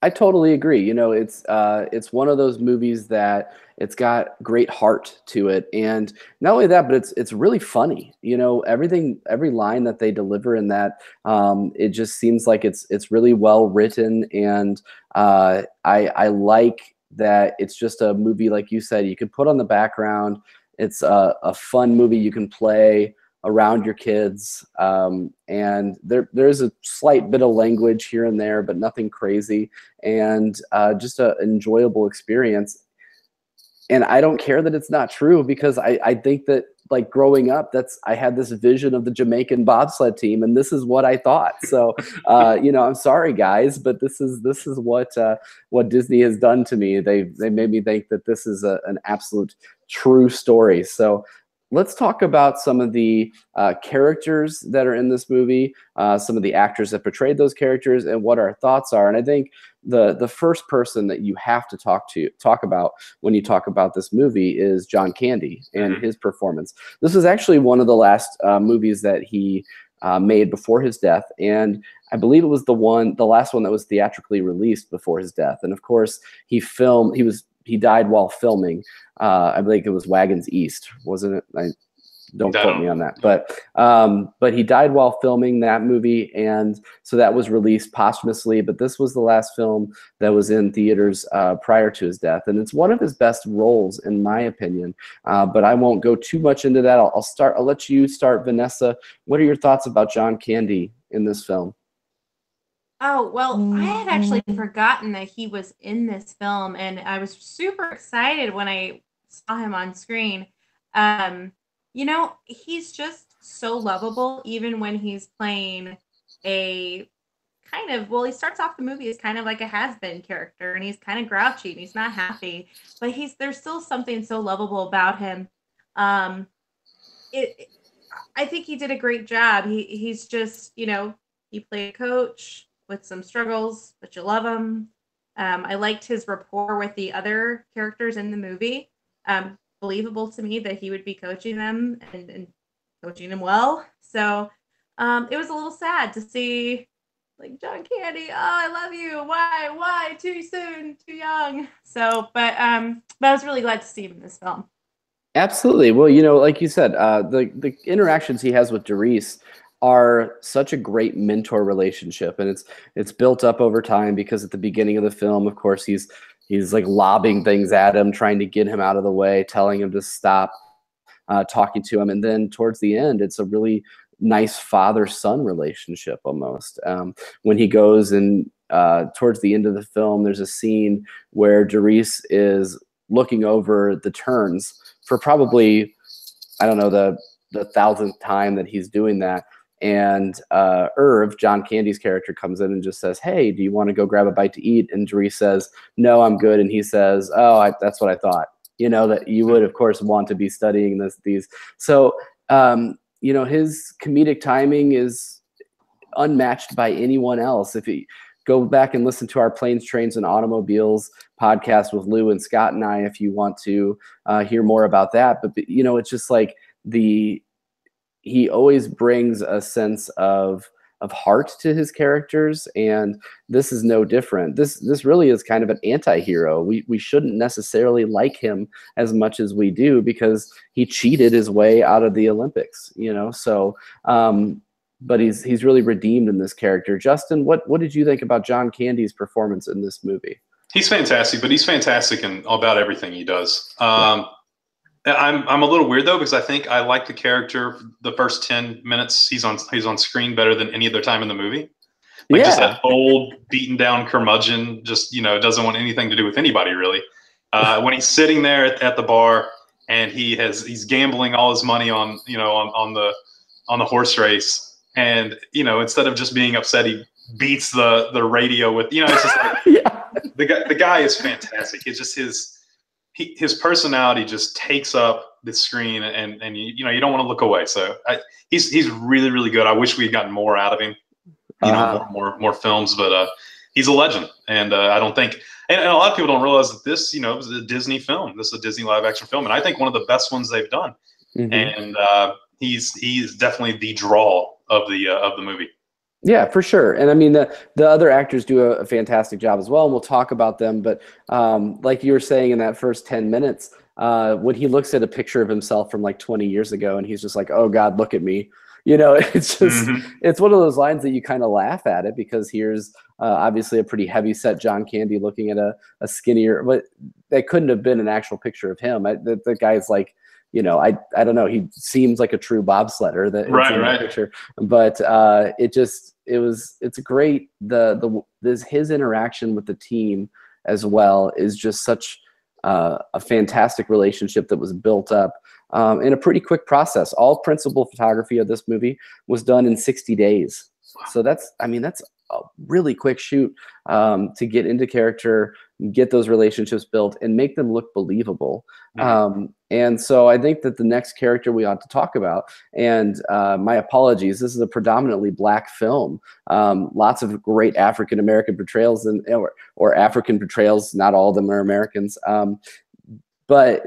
I totally agree. It's one of those movies that it's got great heart to it, and not only that, but it's really funny. Every line that they deliver in that, it just seems like it's really well written, and I like that it's just a movie, like you said, you can put on the background. It's a fun movie you can play around your kids, and there's a slight bit of language here and there, but nothing crazy, and just an enjoyable experience. And I don't care that it's not true, because I think that, like, growing up, I had this vision of the Jamaican bobsled team, and this is what I thought. So I'm sorry guys, but this is what Disney has done to me. They made me think that this is an absolute true story. So let's talk about some of the characters that are in this movie, some of the actors that portrayed those characters, and what our thoughts are. And I think the first person that you have to talk about when you talk about this movie is John Candy and his performance. This was actually one of the last movies that he made before his death, and I believe it was the last one that was theatrically released before his death. And of course, he died while filming. I believe it was Wagons East, wasn't it? Don't quote me on that, but he died while filming that movie, and so that was released posthumously. But this was the last film that was in theaters prior to his death, and it's one of his best roles, in my opinion. But I won't go too much into that. I'll let you start, Vanessa. What are your thoughts about John Candy in this film? Oh, well, I had actually forgotten that he was in this film, and I was super excited when I saw him on screen. He's just so lovable, even when he's playing a kind of, he starts off the movie as kind of like a has-been character, and he's kind of grouchy and he's not happy, but there's still something so lovable about him. I think he did a great job. He's just, he played a coach with some struggles, but you love him. I liked his rapport with the other characters in the movie. Believable to me that he would be coaching them and coaching them well. So it was a little sad to see, like, John Candy, oh, I love you. Why? Too soon, too young. So, but I was really glad to see him in this film. Absolutely. Well, like you said, the interactions he has with Doris are such a great mentor relationship, and it's built up over time, because at the beginning of the film, of course, he's like lobbing things at him, trying to get him out of the way, telling him to stop talking to him, and then towards the end, it's a really nice father-son relationship almost. When he goes and towards the end of the film, there's a scene where Doris is looking over the turns for probably, I don't know, the 1,000th time that he's doing that. And Irv, John Candy's character, comes in and just says, "Hey, do you want to go grab a bite to eat?" And Doris says, "No, I'm good." And he says, "Oh, that's what I thought. That you would, of course, want to be studying these." So, his comedic timing is unmatched by anyone else. If you go back and listen to our Planes, Trains, and Automobiles podcast with Lou and Scott and I, if you want to hear more about that. But it's just like he always brings a sense of heart to his characters, and this is no different. This really is kind of an anti-hero. We shouldn't necessarily like him as much as we do, because he cheated his way out of the Olympics, so but he's really redeemed in this character. Justin, what did you think about John Candy's performance in this movie? He's fantastic, but he's fantastic in about everything he does. I'm a little weird though, because I think I like the character the first 10 minutes he's on screen better than any other time in the movie. Like just that old beaten down curmudgeon, just, doesn't want anything to do with anybody really. When he's sitting there at the bar and he's gambling all his money on, on the horse race, and instead of just being upset, he beats the radio with, it's just like, Yeah. the guy is fantastic. It's just his personality just takes up the screen, and you don't want to look away. So he's really, really good. I wish we had gotten more out of him, more films, but he's a legend. And I don't think, and a lot of people don't realize that this, is a Disney film. This is a Disney live action film, and I think one of the best ones they've done. Mm-hmm. And he's definitely the draw of the movie. Yeah, for sure. And I mean, the other actors do a fantastic job as well, and we'll talk about them. But like you were saying in that first 10 minutes, when he looks at a picture of himself from like 20 years ago, and he's just like, oh God, look at me. It's just, it's one of those lines that you kind of laugh at it, because here's obviously a pretty heavy set John Candy looking at a skinnier, but that couldn't have been an actual picture of him. The guy's like, I don't know. He seems like a true bobsledder that right. picture, but it's great. His interaction with the team as well is just such a fantastic relationship that was built up in a pretty quick process. All principal photography of this movie was done in 60 days. So that's a really quick shoot to get into character, get those relationships built, and make them look believable. And so I think that the next character we ought to talk about, and my apologies, this is a predominantly Black film. Lots of great African-American portrayals or African portrayals. Not all of them are Americans. But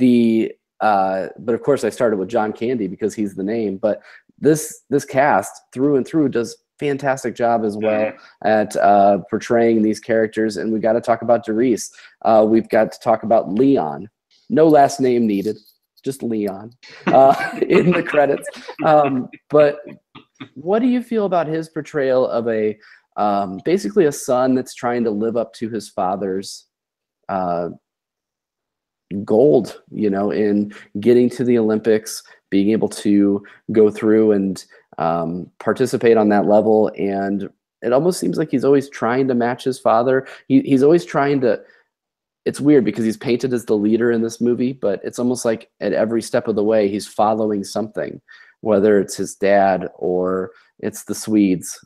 of course I started with John Candy because he's the name, but this cast through and through does fantastic job as well at portraying these characters. And we got to talk about Derice. We've got to talk about Leon. No last name needed, just Leon in the credits. But what do you feel about his portrayal of basically a son that's trying to live up to his father's gold, in getting to the Olympics, being able to go through and participate on that level? And it almost seems like he's always trying to match his father. He's always trying to. It's weird because he's painted as the leader in this movie, but it's almost like at every step of the way he's following something, whether it's his dad or it's the Swedes,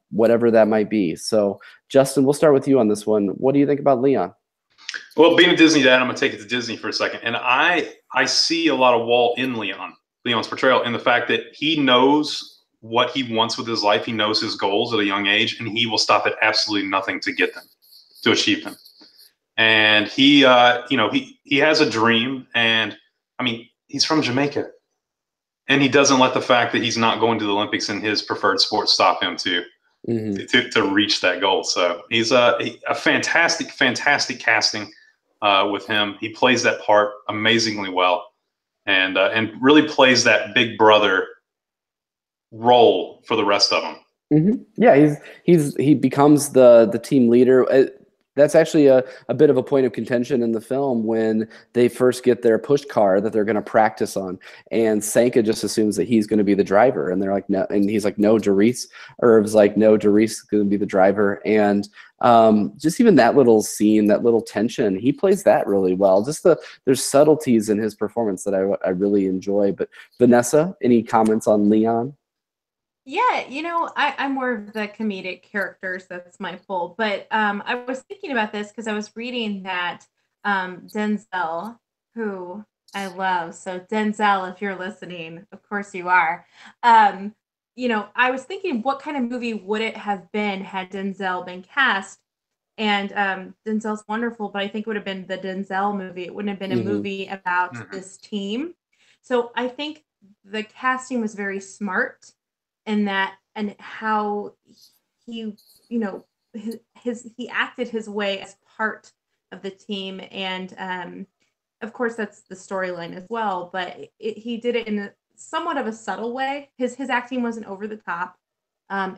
whatever that might be. So Justin, we'll start with you on this one. What do you think about Leon? Well, being a Disney dad, I'm going to take it to Disney for a second. And I see a lot of Walt in Leon's portrayal, in the fact that he knows what he wants with his life. He knows his goals at a young age, and he will stop at absolutely nothing to get them, to achieve them. And he has a dream, and I mean, he's from Jamaica, and he doesn't let the fact that he's not going to the Olympics in his preferred sport stop him to reach that goal. So he's a fantastic casting with him. He plays that part amazingly well, and really plays that big brother role for the rest of them. Yeah, he becomes the team leader. That's actually a bit of a point of contention in the film when they first get their push car that they're going to practice on, and Sanka just assumes that he's going to be the driver, and they're like, no, and he's like, no, Derice. Irv's like, no, Derice is going to be the driver. And just even that little scene, that little tension, he plays that really well. Just there's subtleties in his performance that I really enjoy. But Vanessa, any comments on Leon? Yeah, I'm more of the comedic characters. That's my pull. But I was thinking about this because I was reading that Denzel, who I love. So Denzel, if you're listening, of course you are. I was thinking, what kind of movie would it have been had Denzel been cast? And Denzel's wonderful, but I think it would have been the Denzel movie. It wouldn't have been a movie about this team. So I think the casting was very smart. And how he, he acted his way as part of the team, and of course that's the storyline as well. But he did it in somewhat of a subtle way. His acting wasn't over the top.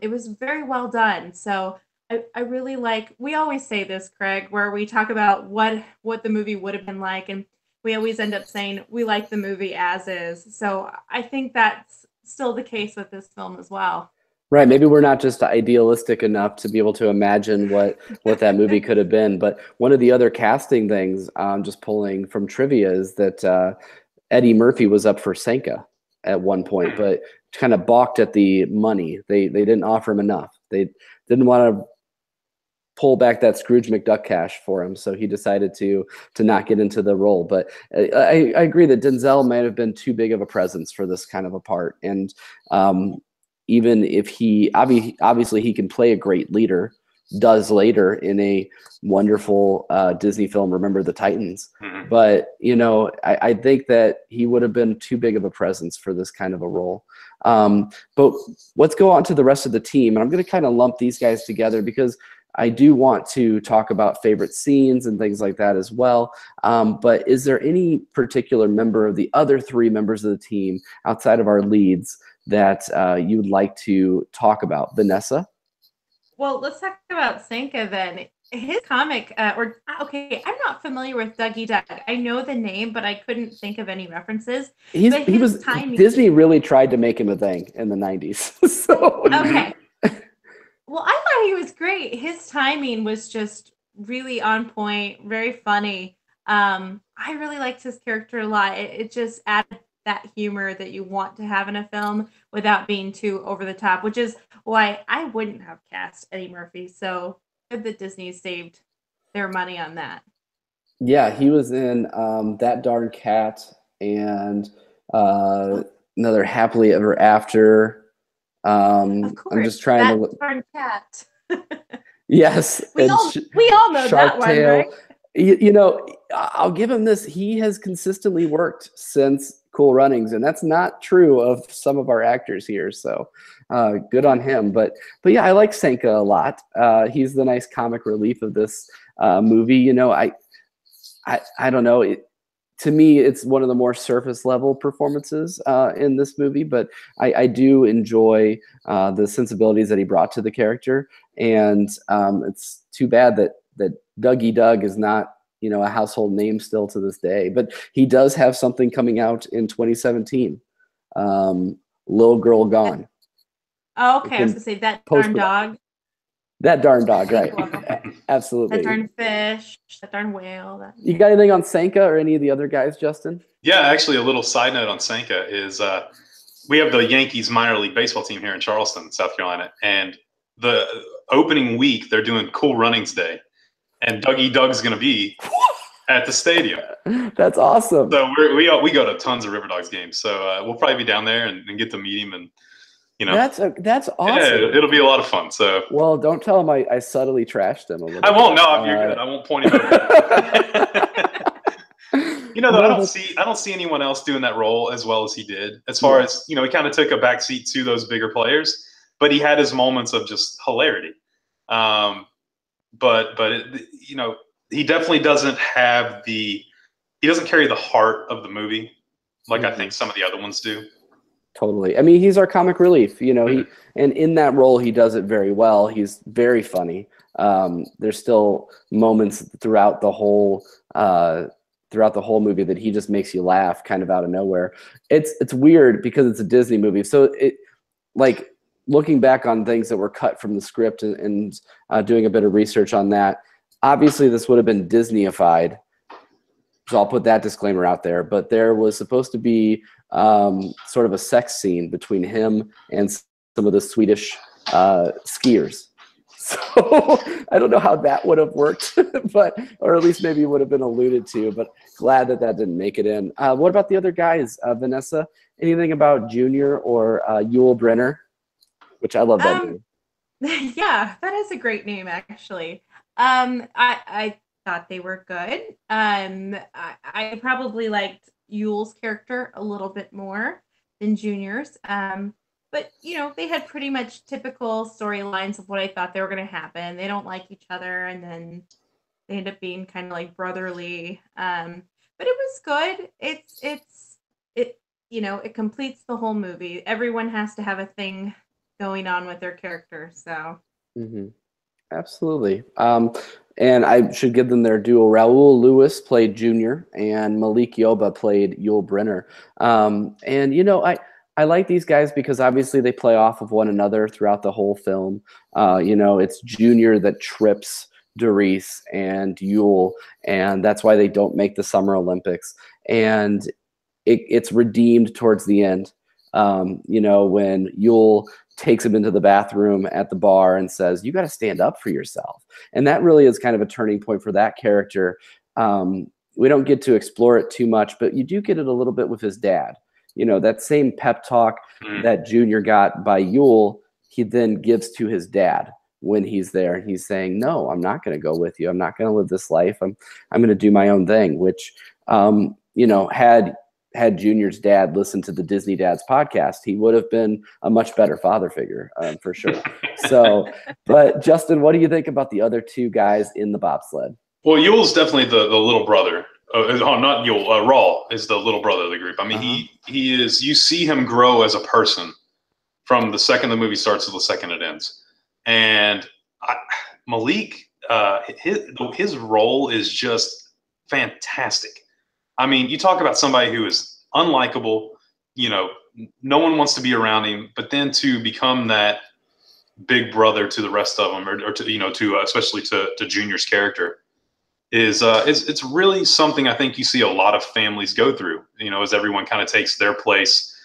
It was very well done. So I really like. We always say this, Craig, where we talk about what the movie would have been like, and we always end up saying we like the movie as is. So I think that's still the case with this film as well. Right. Maybe we're not just idealistic enough to be able to imagine what that movie could have been. But one of the other casting things, just pulling from trivia, is that Eddie Murphy was up for Sanka at one point, but kind of balked at the money. They didn't offer him enough. They didn't want to pull back that Scrooge McDuck cash for him, so he decided to not get into the role. But I agree that Denzel might have been too big of a presence for this kind of a part, and even if he obviously he can play a great leader, does later in a wonderful Disney film, Remember the Titans. Mm-hmm. But I think that he would have been too big of a presence for this kind of a role. But let's go on to the rest of the team, and I'm going to kind of lump these guys together because I do want to talk about favorite scenes and things like that as well. But is there any particular member of the other three members of the team outside of our leads that you would like to talk about? Vanessa? Well, let's talk about Sanka then. His comic, I'm not familiar with Dougie Doug. I know the name, but I couldn't think of any references. Disney really tried to make him a thing in the 90s. Okay. Well, I thought he was great. His timing was just really on point, very funny. I really liked his character a lot. It just added that humor that you want to have in a film without being too over the top, which is why I wouldn't have cast Eddie Murphy. So good that Disney saved their money on that. Yeah, he was in That Darn Cat and another Happily Ever After. Of course, I'm just trying That Darn Cat. Yes. We all know that one, right? I'll give him this. He has consistently worked since Cool Runnings, and that's not true of some of our actors here. So good on him. But yeah, I like Sanka a lot. He's the nice comic relief of this movie. I don't know. To me, it's one of the more surface level performances in this movie, but I do enjoy the sensibilities that he brought to the character. And it's too bad that Dougie Doug is not, a household name still to this day, but he does have something coming out in 2017. Little Girl Gone. Oh, okay. I was gonna say That Darn Dog. That Darn Dog, right? Absolutely. That Darn Fish. That Darn Whale. You got anything on Sanka or any of the other guys, Justin? Yeah, actually, a little side note on Sanka is we have the Yankees minor league baseball team here in Charleston, South Carolina, and the opening week they're doing Cool Runnings Day, and Dougie Doug's going to be at the stadium. That's awesome. So we go to tons of River Dogs games, so we'll probably be down there and get to meet him, and that's awesome. Yeah, it'll be a lot of fun. So well, don't tell him I subtly trashed him a little. I won't. No, you're good. I won't point him out. I don't see anyone else doing that role as well as he did. As far as he kind of took a backseat to those bigger players, but he had his moments of just hilarity. He definitely doesn't have he doesn't carry the heart of the movie like I think some of the other ones do. Totally. I mean, he's our comic relief, and in that role, he does it very well. He's very funny. There's still moments throughout the whole movie that he just makes you laugh kind of out of nowhere. It's weird because it's a Disney movie. So looking back on things that were cut from the script and doing a bit of research on that, obviously this would have been Disneyified. So I'll put that disclaimer out there, but there was supposed to be sort of a sex scene between him and some of the Swedish skiers. So I don't know how that would have worked, or at least maybe would have been alluded to, but glad that didn't make it in. What about the other guys, Vanessa? Anything about Junior or Yul Brynner, which I love that name. Yeah, that is a great name, actually. I thought they were good. I probably liked Yul's character a little bit more than Junior's. But they had pretty much typical storylines of what I thought they were going to happen. They don't like each other, and then they end up being kind of like brotherly. But it was good. It completes the whole movie. Everyone has to have a thing going on with their character. So. Mm-hmm. Absolutely. And I should give them their duo. Raul Lewis played Junior, and Malik Yoba played Yul Brynner. And I like these guys because obviously they play off of one another throughout the whole film. It's Junior that trips Derice and Yul, and that's why they don't make the Summer Olympics. And it's redeemed towards the end. When Yul takes him into the bathroom at the bar and says, "You got to stand up for yourself." And that really is kind of a turning point for that character. We don't get to explore it too much, but you do get it a little bit with his dad. That same pep talk that Junior got by Yul, he then gives to his dad when he's there. And he's saying, "No, I'm not going to go with you. I'm not going to live this life. I'm going to do my own thing," which, had Junior's dad listened to the Disney Dads podcast, he would have been a much better father figure, for sure. So, but Justin, what do you think about the other two guys in the bobsled? Well, Yul's definitely the little brother. Not Yul. Raul is the little brother of the group. I mean, he is. You see him grow as a person from the second the movie starts to the second it ends. And Malik, his role is just fantastic. I mean, you talk about somebody who is unlikable, no one wants to be around him, but then to become that big brother to the rest of them, or to especially to Junior's character, is it's really something I think you see a lot of families go through, as everyone kind of takes their place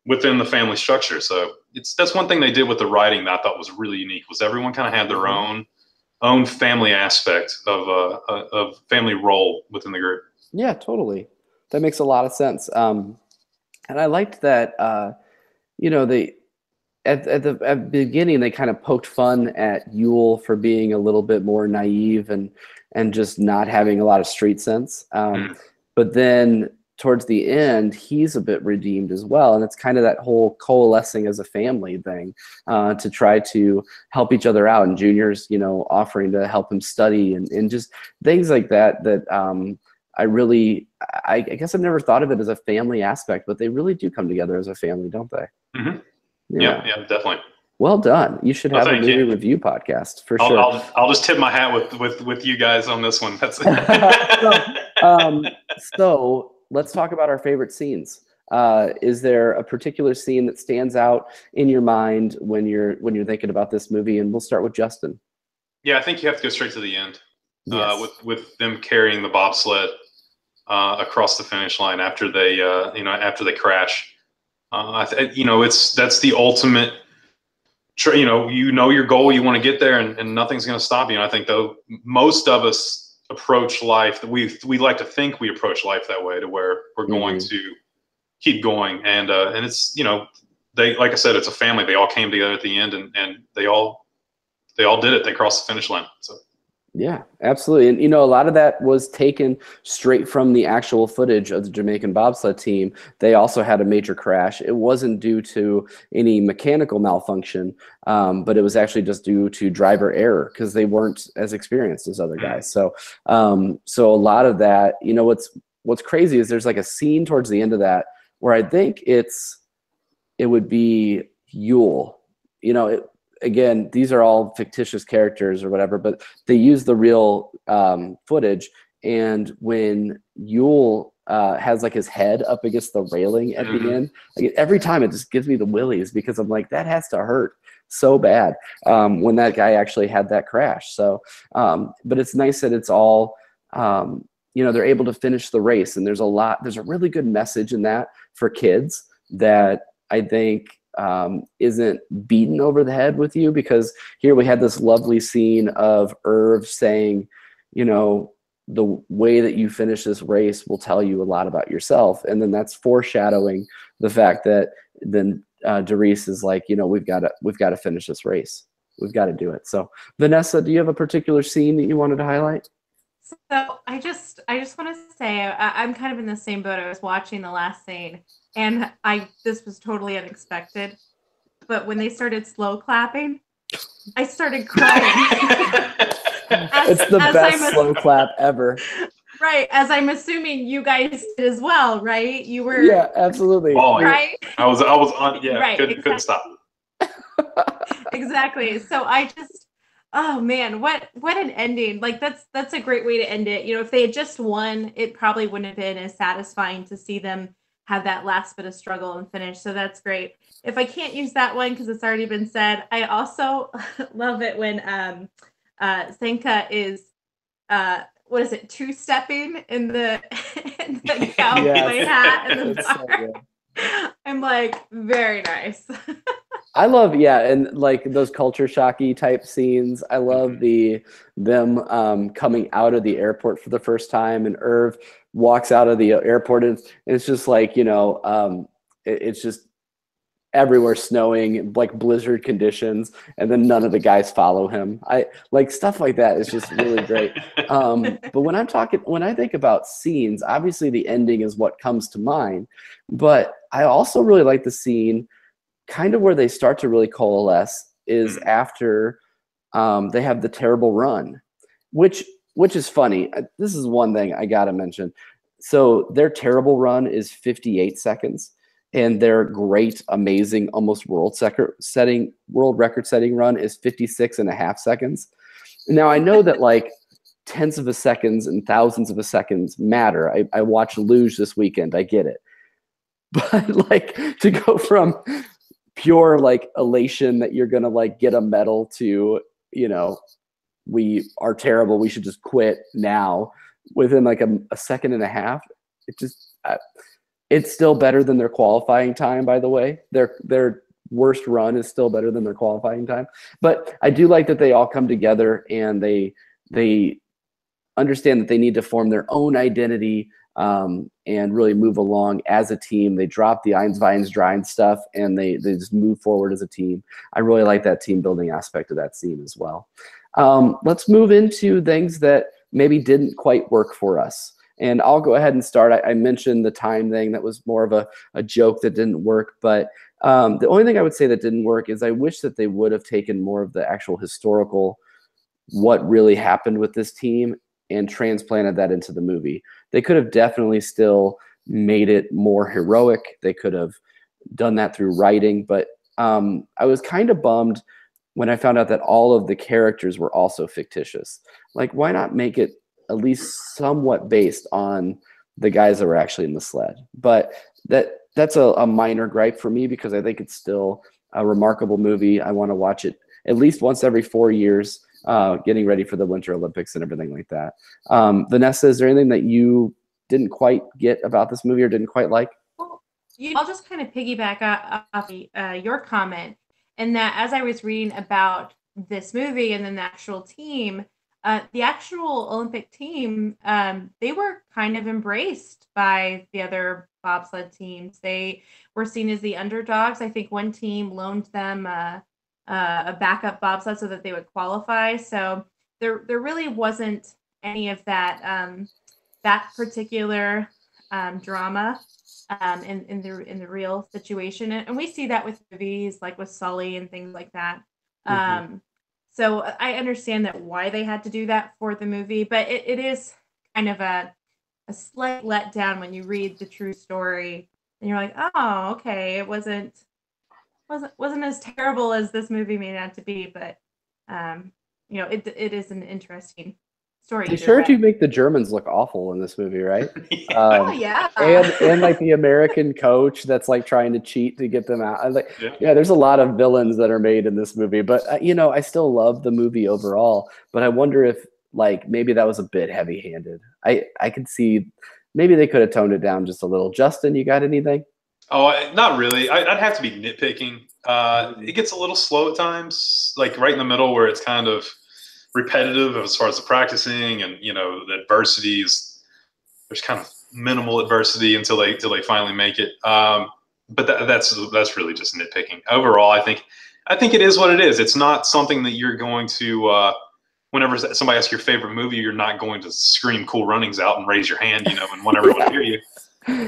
within the family structure. So that's one thing they did with the writing that I thought was really unique, was everyone kind of had their own family aspect of family role within the group. Yeah, totally. That makes a lot of sense. And I liked that, they at the beginning, they kind of poked fun at Yul for being a little bit more naive and just not having a lot of street sense. But then towards the end, he's a bit redeemed as well. And it's kind of that whole coalescing as a family thing, to try to help each other out. And Junior's, offering to help him study and just things like that, I guess I've never thought of it as a family aspect, but they really do come together as a family, don't they? Mm-hmm. Yeah, definitely. Well done. You should have a movie review podcast for sure. I'll just tip my hat with you guys on this one. That's so let's talk about our favorite scenes. Is there a particular scene that stands out in your mind when you're thinking about this movie? And we'll start with Justin. Yeah, I think you have to go straight to the end. Yes. With them carrying the bobsled across the finish line after they crash. That's the ultimate. Your goal, you want to get there, and nothing's going to stop you. And I think though most of us approach life, we like to think we approach life that way, to where we're going to keep going, and it's they, like I said, it's a family. They all came together at the end, and they all did it. They crossed the finish line. So. Yeah, absolutely. And, a lot of that was taken straight from the actual footage of the Jamaican bobsled team. They also had a major crash. It wasn't due to any mechanical malfunction, but it was actually just due to driver error, because they weren't as experienced as other guys. So a lot of that, what's crazy is there's like a scene towards the end of that where I think it would be Yul. Again, these are all fictitious characters or whatever, but they use the real footage. And when Yul has like his head up against the railing at the end, like, every time it just gives me the willies, because I'm like, that has to hurt so bad when that guy actually had that crash. So, but it's nice that it's all, they're able to finish the race. And there's a really good message in that for kids that I think isn't beaten over the head with you, because here we had this lovely scene of Irv saying, the way that you finish this race will tell you a lot about yourself. And then that's foreshadowing the fact that then Derice is like, we've got to finish this race. We've got to do it. So Vanessa, do you have a particular scene that you wanted to highlight? So I just want to say I'm kind of in the same boat. I was watching the last scene, and this was totally unexpected, but when they started slow clapping, I started crying. It's the best slow clap ever. Right, as I'm assuming you guys did as well, right? You were. Yeah, absolutely. Right. I was on. Yeah, right, couldn't stop. Exactly. So I Oh man, what an ending. Like that's a great way to end it. You know, if they had just won, it probably wouldn't have been as satisfying to see them have that last bit of struggle and finish. So that's great. If I can't use that one because it's already been said, I also love it when Senka is what is it, two-stepping in the in the cowboy hat and the bar. I'm like, very nice. I love, and like those culture shocky type scenes. I love them coming out of the airport for the first time, and Irv walks out of the airport, and it's just like, it's just everywhere snowing, like blizzard conditions, and then none of the guys follow him. I like stuff like that. It's just really great. But when I think about scenes, obviously the ending is what comes to mind, but I also really like the scene kind of where they start to really coalesce is after they have the terrible run, which is funny. This is one thing I gotta mention. So their terrible run is 58 seconds. And their great, amazing, almost world record setting run is 56.5 seconds. Now I know that like tenths of a seconds and thousands of a seconds matter. I watched Luge this weekend. I get it. But like to go from pure like elation that you're gonna like get a medal to, we are terrible, we should just quit now within like a second and a half. It just it's still better than their qualifying time, by the way. Their worst run is still better than their qualifying time. But I do like that they all come together and they understand that they need to form their own identity and really move along as a team. They drop the Eins, Weins, Dreins stuff and they just move forward as a team. I really like that team building aspect of that scene as well. Let's move into things that maybe didn't quite work for us. And I'll go ahead and start. I mentioned the time thing. That was more of a joke that didn't work. But the only thing I would say that didn't work is I wish that they would have taken more of the actual historical, what really happened with this team, and transplanted that into the movie. They could have definitely still made it more heroic. They could have done that through writing. But I was kind of bummed when I found out that all of the characters were also fictitious. Like, why not make it at least somewhat based on the guys that were actually in the sled? But that's a minor gripe for me because I think it's still a remarkable movie. I want to watch it at least once every 4 years, getting ready for the Winter Olympics and everything like that. Vanessa, is there anything that you didn't quite get about this movie or didn't quite like? Well, I'll just kind of piggyback off your comment, in that as I was reading about this movie and then the actual team, the actual Olympic team, they were kind of embraced by the other bobsled teams. They were seen as the underdogs. I think one team loaned them a backup bobsled so that they would qualify. So there really wasn't any of that that particular drama in the real situation, and we see that with movies like with Sully and things like that. So I understand that why they had to do that for the movie, but it is kind of a slight letdown when you read the true story and you're like, oh, okay, it wasn't as terrible as this movie made out to be, but it is an interesting story. They sure do make the Germans look awful in this movie, right? Oh yeah, and like the American coach that's like trying to cheat to get them out. There's a lot of villains that are made in this movie, but I still love the movie overall. But I wonder if like maybe that was a bit heavy-handed. I could see maybe they could have toned it down just a little. Justin, you got anything? Oh, not really. I'd have to be nitpicking. It gets a little slow at times, like right in the middle where it's kind of repetitive as far as the practicing and the adversity is, there's kind of minimal adversity until they finally make it. But that's really just nitpicking. Overall, I think it is what it is. It's not something that you're going to whenever somebody asks your favorite movie, you're not going to scream Cool Runnings out and raise your hand, and want everyone to hear you.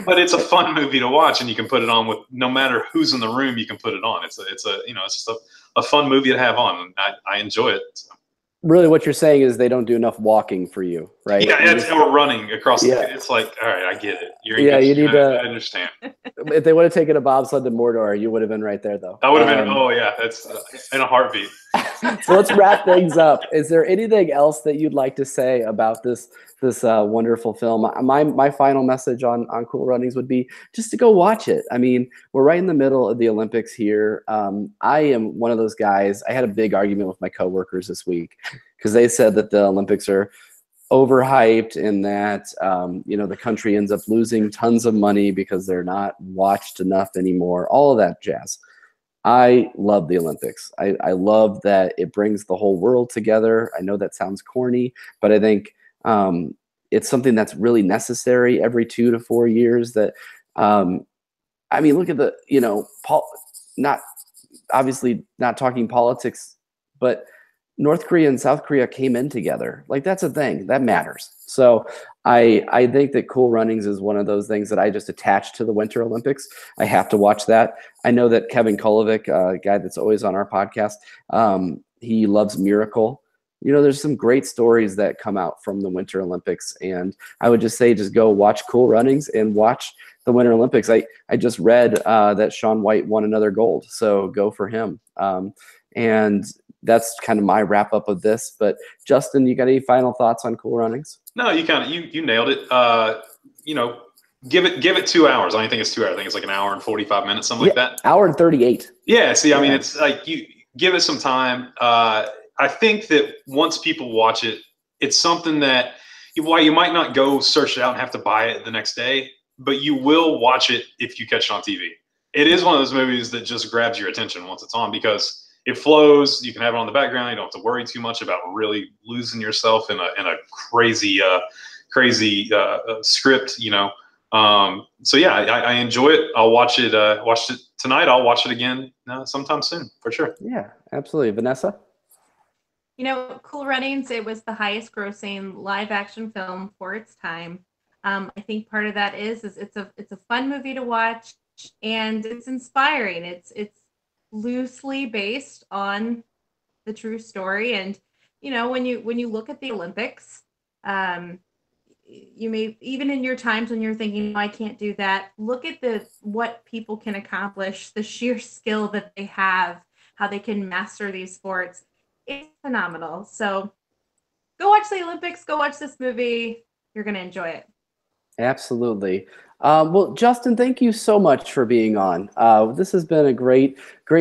But it's a fun movie to watch, and you can put it on with no matter who's in the room. You can put it on. It's just a fun movie to have on. And I enjoy it. So. Really, what you're saying is they don't do enough walking for you, right? Yeah, or running across. It's like, all right, I get it. I understand. if they would have taken a bobsled to Mordor, you would have been right there, though. I would have been. Oh yeah, that's in a heartbeat. So let's wrap things up. Is there anything else that you'd like to say about this wonderful film? My final message on Cool Runnings would be just to go watch it. I mean, we're right in the middle of the Olympics here. I am one of those guys. I had a big argument with my coworkers this week because they said that the Olympics are overhyped and that the country ends up losing tons of money because they're not watched enough anymore. All of that jazz. I love the Olympics. I love that it brings the whole world together. I know that sounds corny, but I think it's something that's really necessary every 2 to 4 years. That I mean, look at the not obviously not talking politics, but North Korea and South Korea came in together. Like, that's a thing that matters. So I think that Cool Runnings is one of those things that I just attach to the Winter Olympics. I have to watch that. I know that Kevin Kolovic, a guy that's always on our podcast, he loves Miracle. There's some great stories that come out from the Winter Olympics. And I would just say, just go watch Cool Runnings and watch the Winter Olympics. I just read that Shaun White won another gold. So go for him. And that's kind of my wrap up of this. But Justin, you got any final thoughts on Cool Runnings? No, you nailed it. Give it 2 hours. I don't think it's 2 hours. I think it's like an hour and 45 minutes, something like that. Hour and 38. Yeah. See, I mean, it's like you give it some time. I think that once people watch it, it's something that while you might not go search it out and have to buy it the next day, but you will watch it if you catch it on TV. It is one of those movies that just grabs your attention once it's on because it flows. You can have it on the background. You don't have to worry too much about really losing yourself in a crazy script. So yeah, I enjoy it. I'll watch it. Watched it tonight. I'll watch it again sometime soon for sure. Yeah, absolutely. Vanessa? Cool Runnings, it was the highest grossing live action film for its time. I think part of that is it's a fun movie to watch and it's inspiring. It's loosely based on the true story. And, when you look at the Olympics, you may, even in your times when you're thinking, I can't do that, look at what people can accomplish, the sheer skill that they have, how they can master these sports. It's phenomenal. So go watch the Olympics, go watch this movie. You're going to enjoy it. Absolutely. Well, Justin, thank you so much for being on. This has been a great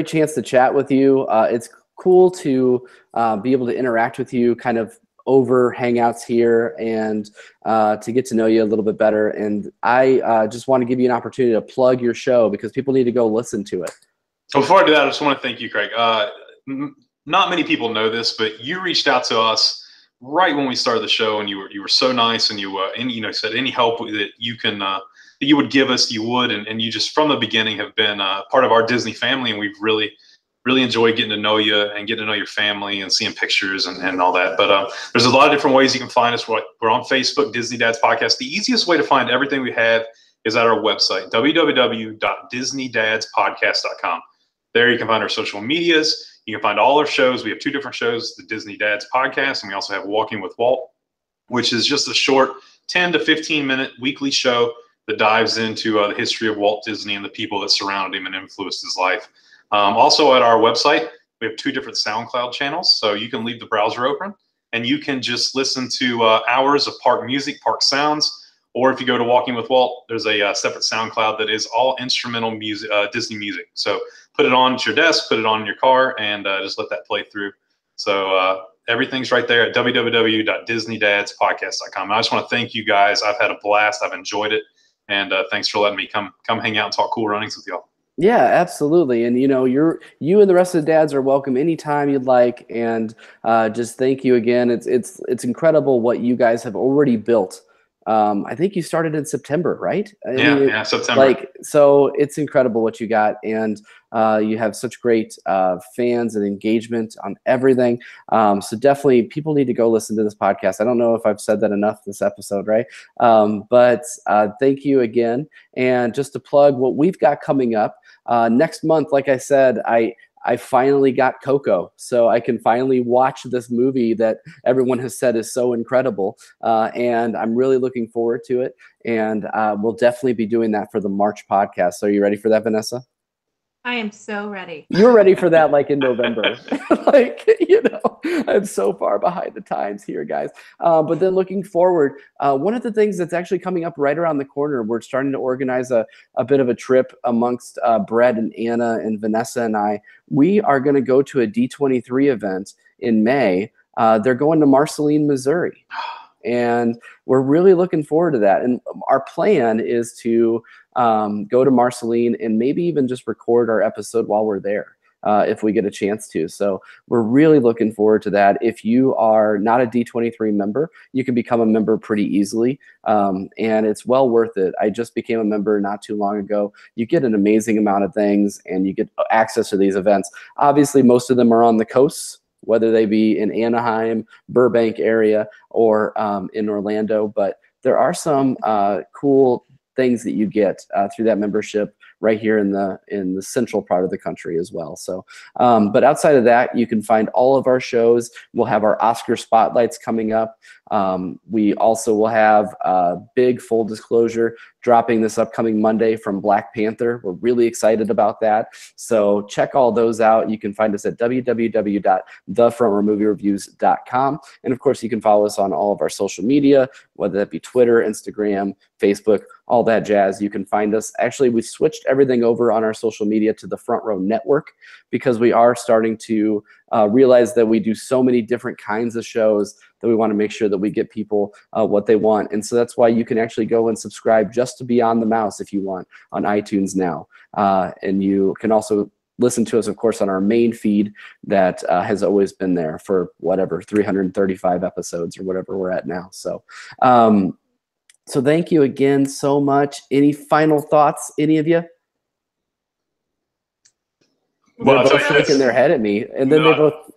chance to chat with you. It's cool to be able to interact with you kind of over Hangouts here and to get to know you a little bit better. And I just want to give you an opportunity to plug your show because people need to go listen to it. Before I do that, I just want to thank you, Craig. Not many people know this, but you reached out to us right when we started the show, and you were so nice, and you said any help that you can that you would give us, you would, and you just from the beginning have been part of our Disney family, and we've really enjoyed getting to know you and getting to know your family and seeing pictures and all that. But there's a lot of different ways you can find us. We're on Facebook, Disney Dads Podcast. The easiest way to find everything we have is at our website, www.disneydadspodcast.com. There you can find our social medias. You can find all our shows. We have 2 different shows, the Disney Dads Podcast, and we also have Walking with Walt, which is just a short 10 to 15-minute weekly show that dives into the history of Walt Disney and the people that surrounded him and influenced his life. Also at our website, we have 2 different SoundCloud channels, so you can leave the browser open, and you can just listen to hours of park music, park sounds, or if you go to Walking with Walt, there's a separate SoundCloud that is all instrumental music, Disney music. So put it on at your desk, put it on in your car, and just let that play through. So everything's right there at www.disneydadspodcast.com. And I just want to thank you guys. I've had a blast. I've enjoyed it. And thanks for letting me come hang out and talk Cool Runnings with y'all. Yeah, absolutely. And you and the rest of the dads are welcome anytime you'd like. And just thank you again. It's incredible what you guys have already built. I think you started in September, right? Yeah, September. So it's incredible what you got, and you have such great fans and engagement on everything. So definitely, people need to go listen to this podcast. I don't know if I've said that enough this episode, right? But thank you again. And just to plug what we've got coming up next month, like I said, I finally got Coco, so I can finally watch this movie that everyone has said is so incredible. And I'm really looking forward to it. And we'll definitely be doing that for the March podcast. So are you ready for that, Vanessa? I am so ready. You're ready for that like in November. Like, I'm so far behind the times here, guys. But then looking forward, one of the things that's actually coming up right around the corner, we're starting to organize a bit of a trip amongst Brett and Anna and Vanessa and I. We are going to go to a D23 event in May. They're going to Marceline, Missouri. And we're really looking forward to that. And our plan is to go to Marceline and maybe even just record our episode while we're there if we get a chance to. So we're really looking forward to that. If you are not a D23 member, you can become a member pretty easily. And it's well worth it. I just became a member not too long ago. You get an amazing amount of things and you get access to these events. Obviously, most of them are on the coasts, whether they be in Anaheim, Burbank area, or in Orlando. But there are some cool things that you get through that membership right here in the central part of the country as well. So, but outside of that, you can find all of our shows. We'll have our Oscar spotlights coming up. We also will have a big full disclosure dropping this upcoming Monday from Black Panther. We're really excited about that. So check all those out. You can find us at www.thefrontrowmoviereviews.com. And of course, you can follow us on all of our social media, whether that be Twitter, Instagram, Facebook, all that jazz. You can find us. Actually, we switched everything over on our social media to the Front Row Network because we are starting to realize that we do so many different kinds of shows that we want to make sure that we get people what they want. And so that's why you can actually go and subscribe just to Beyond the Mouse if you want on iTunes now. And you can also listen to us, of course, on our main feed that has always been there for whatever, 335 episodes or whatever we're at now. So, so thank you again so much. Any final thoughts, any of you? Well, they're both shaking their head at me, and then they both.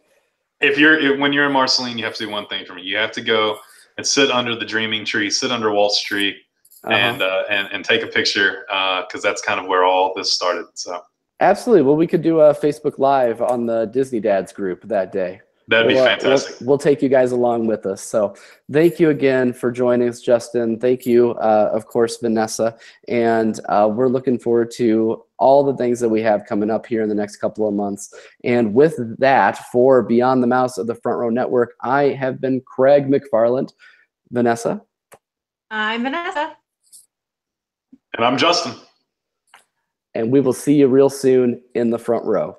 When you're in Marceline, you have to do one thing for me. You have to go and sit under the Dreaming Tree, sit under Wall Street, and take a picture because that's kind of where all this started. So absolutely. Well, we could do a Facebook Live on the Disney Dads group that day. That'd be fantastic. We'll take you guys along with us. So thank you again for joining us, Justin. Thank you, of course, Vanessa. And we're looking forward to all the things that we have coming up here in the next couple of months. And with that, for Beyond the Mouse of the Front Row Network, I have been Craig McFarland. Vanessa? I'm Vanessa. And I'm Justin. And we will see you real soon in the front row.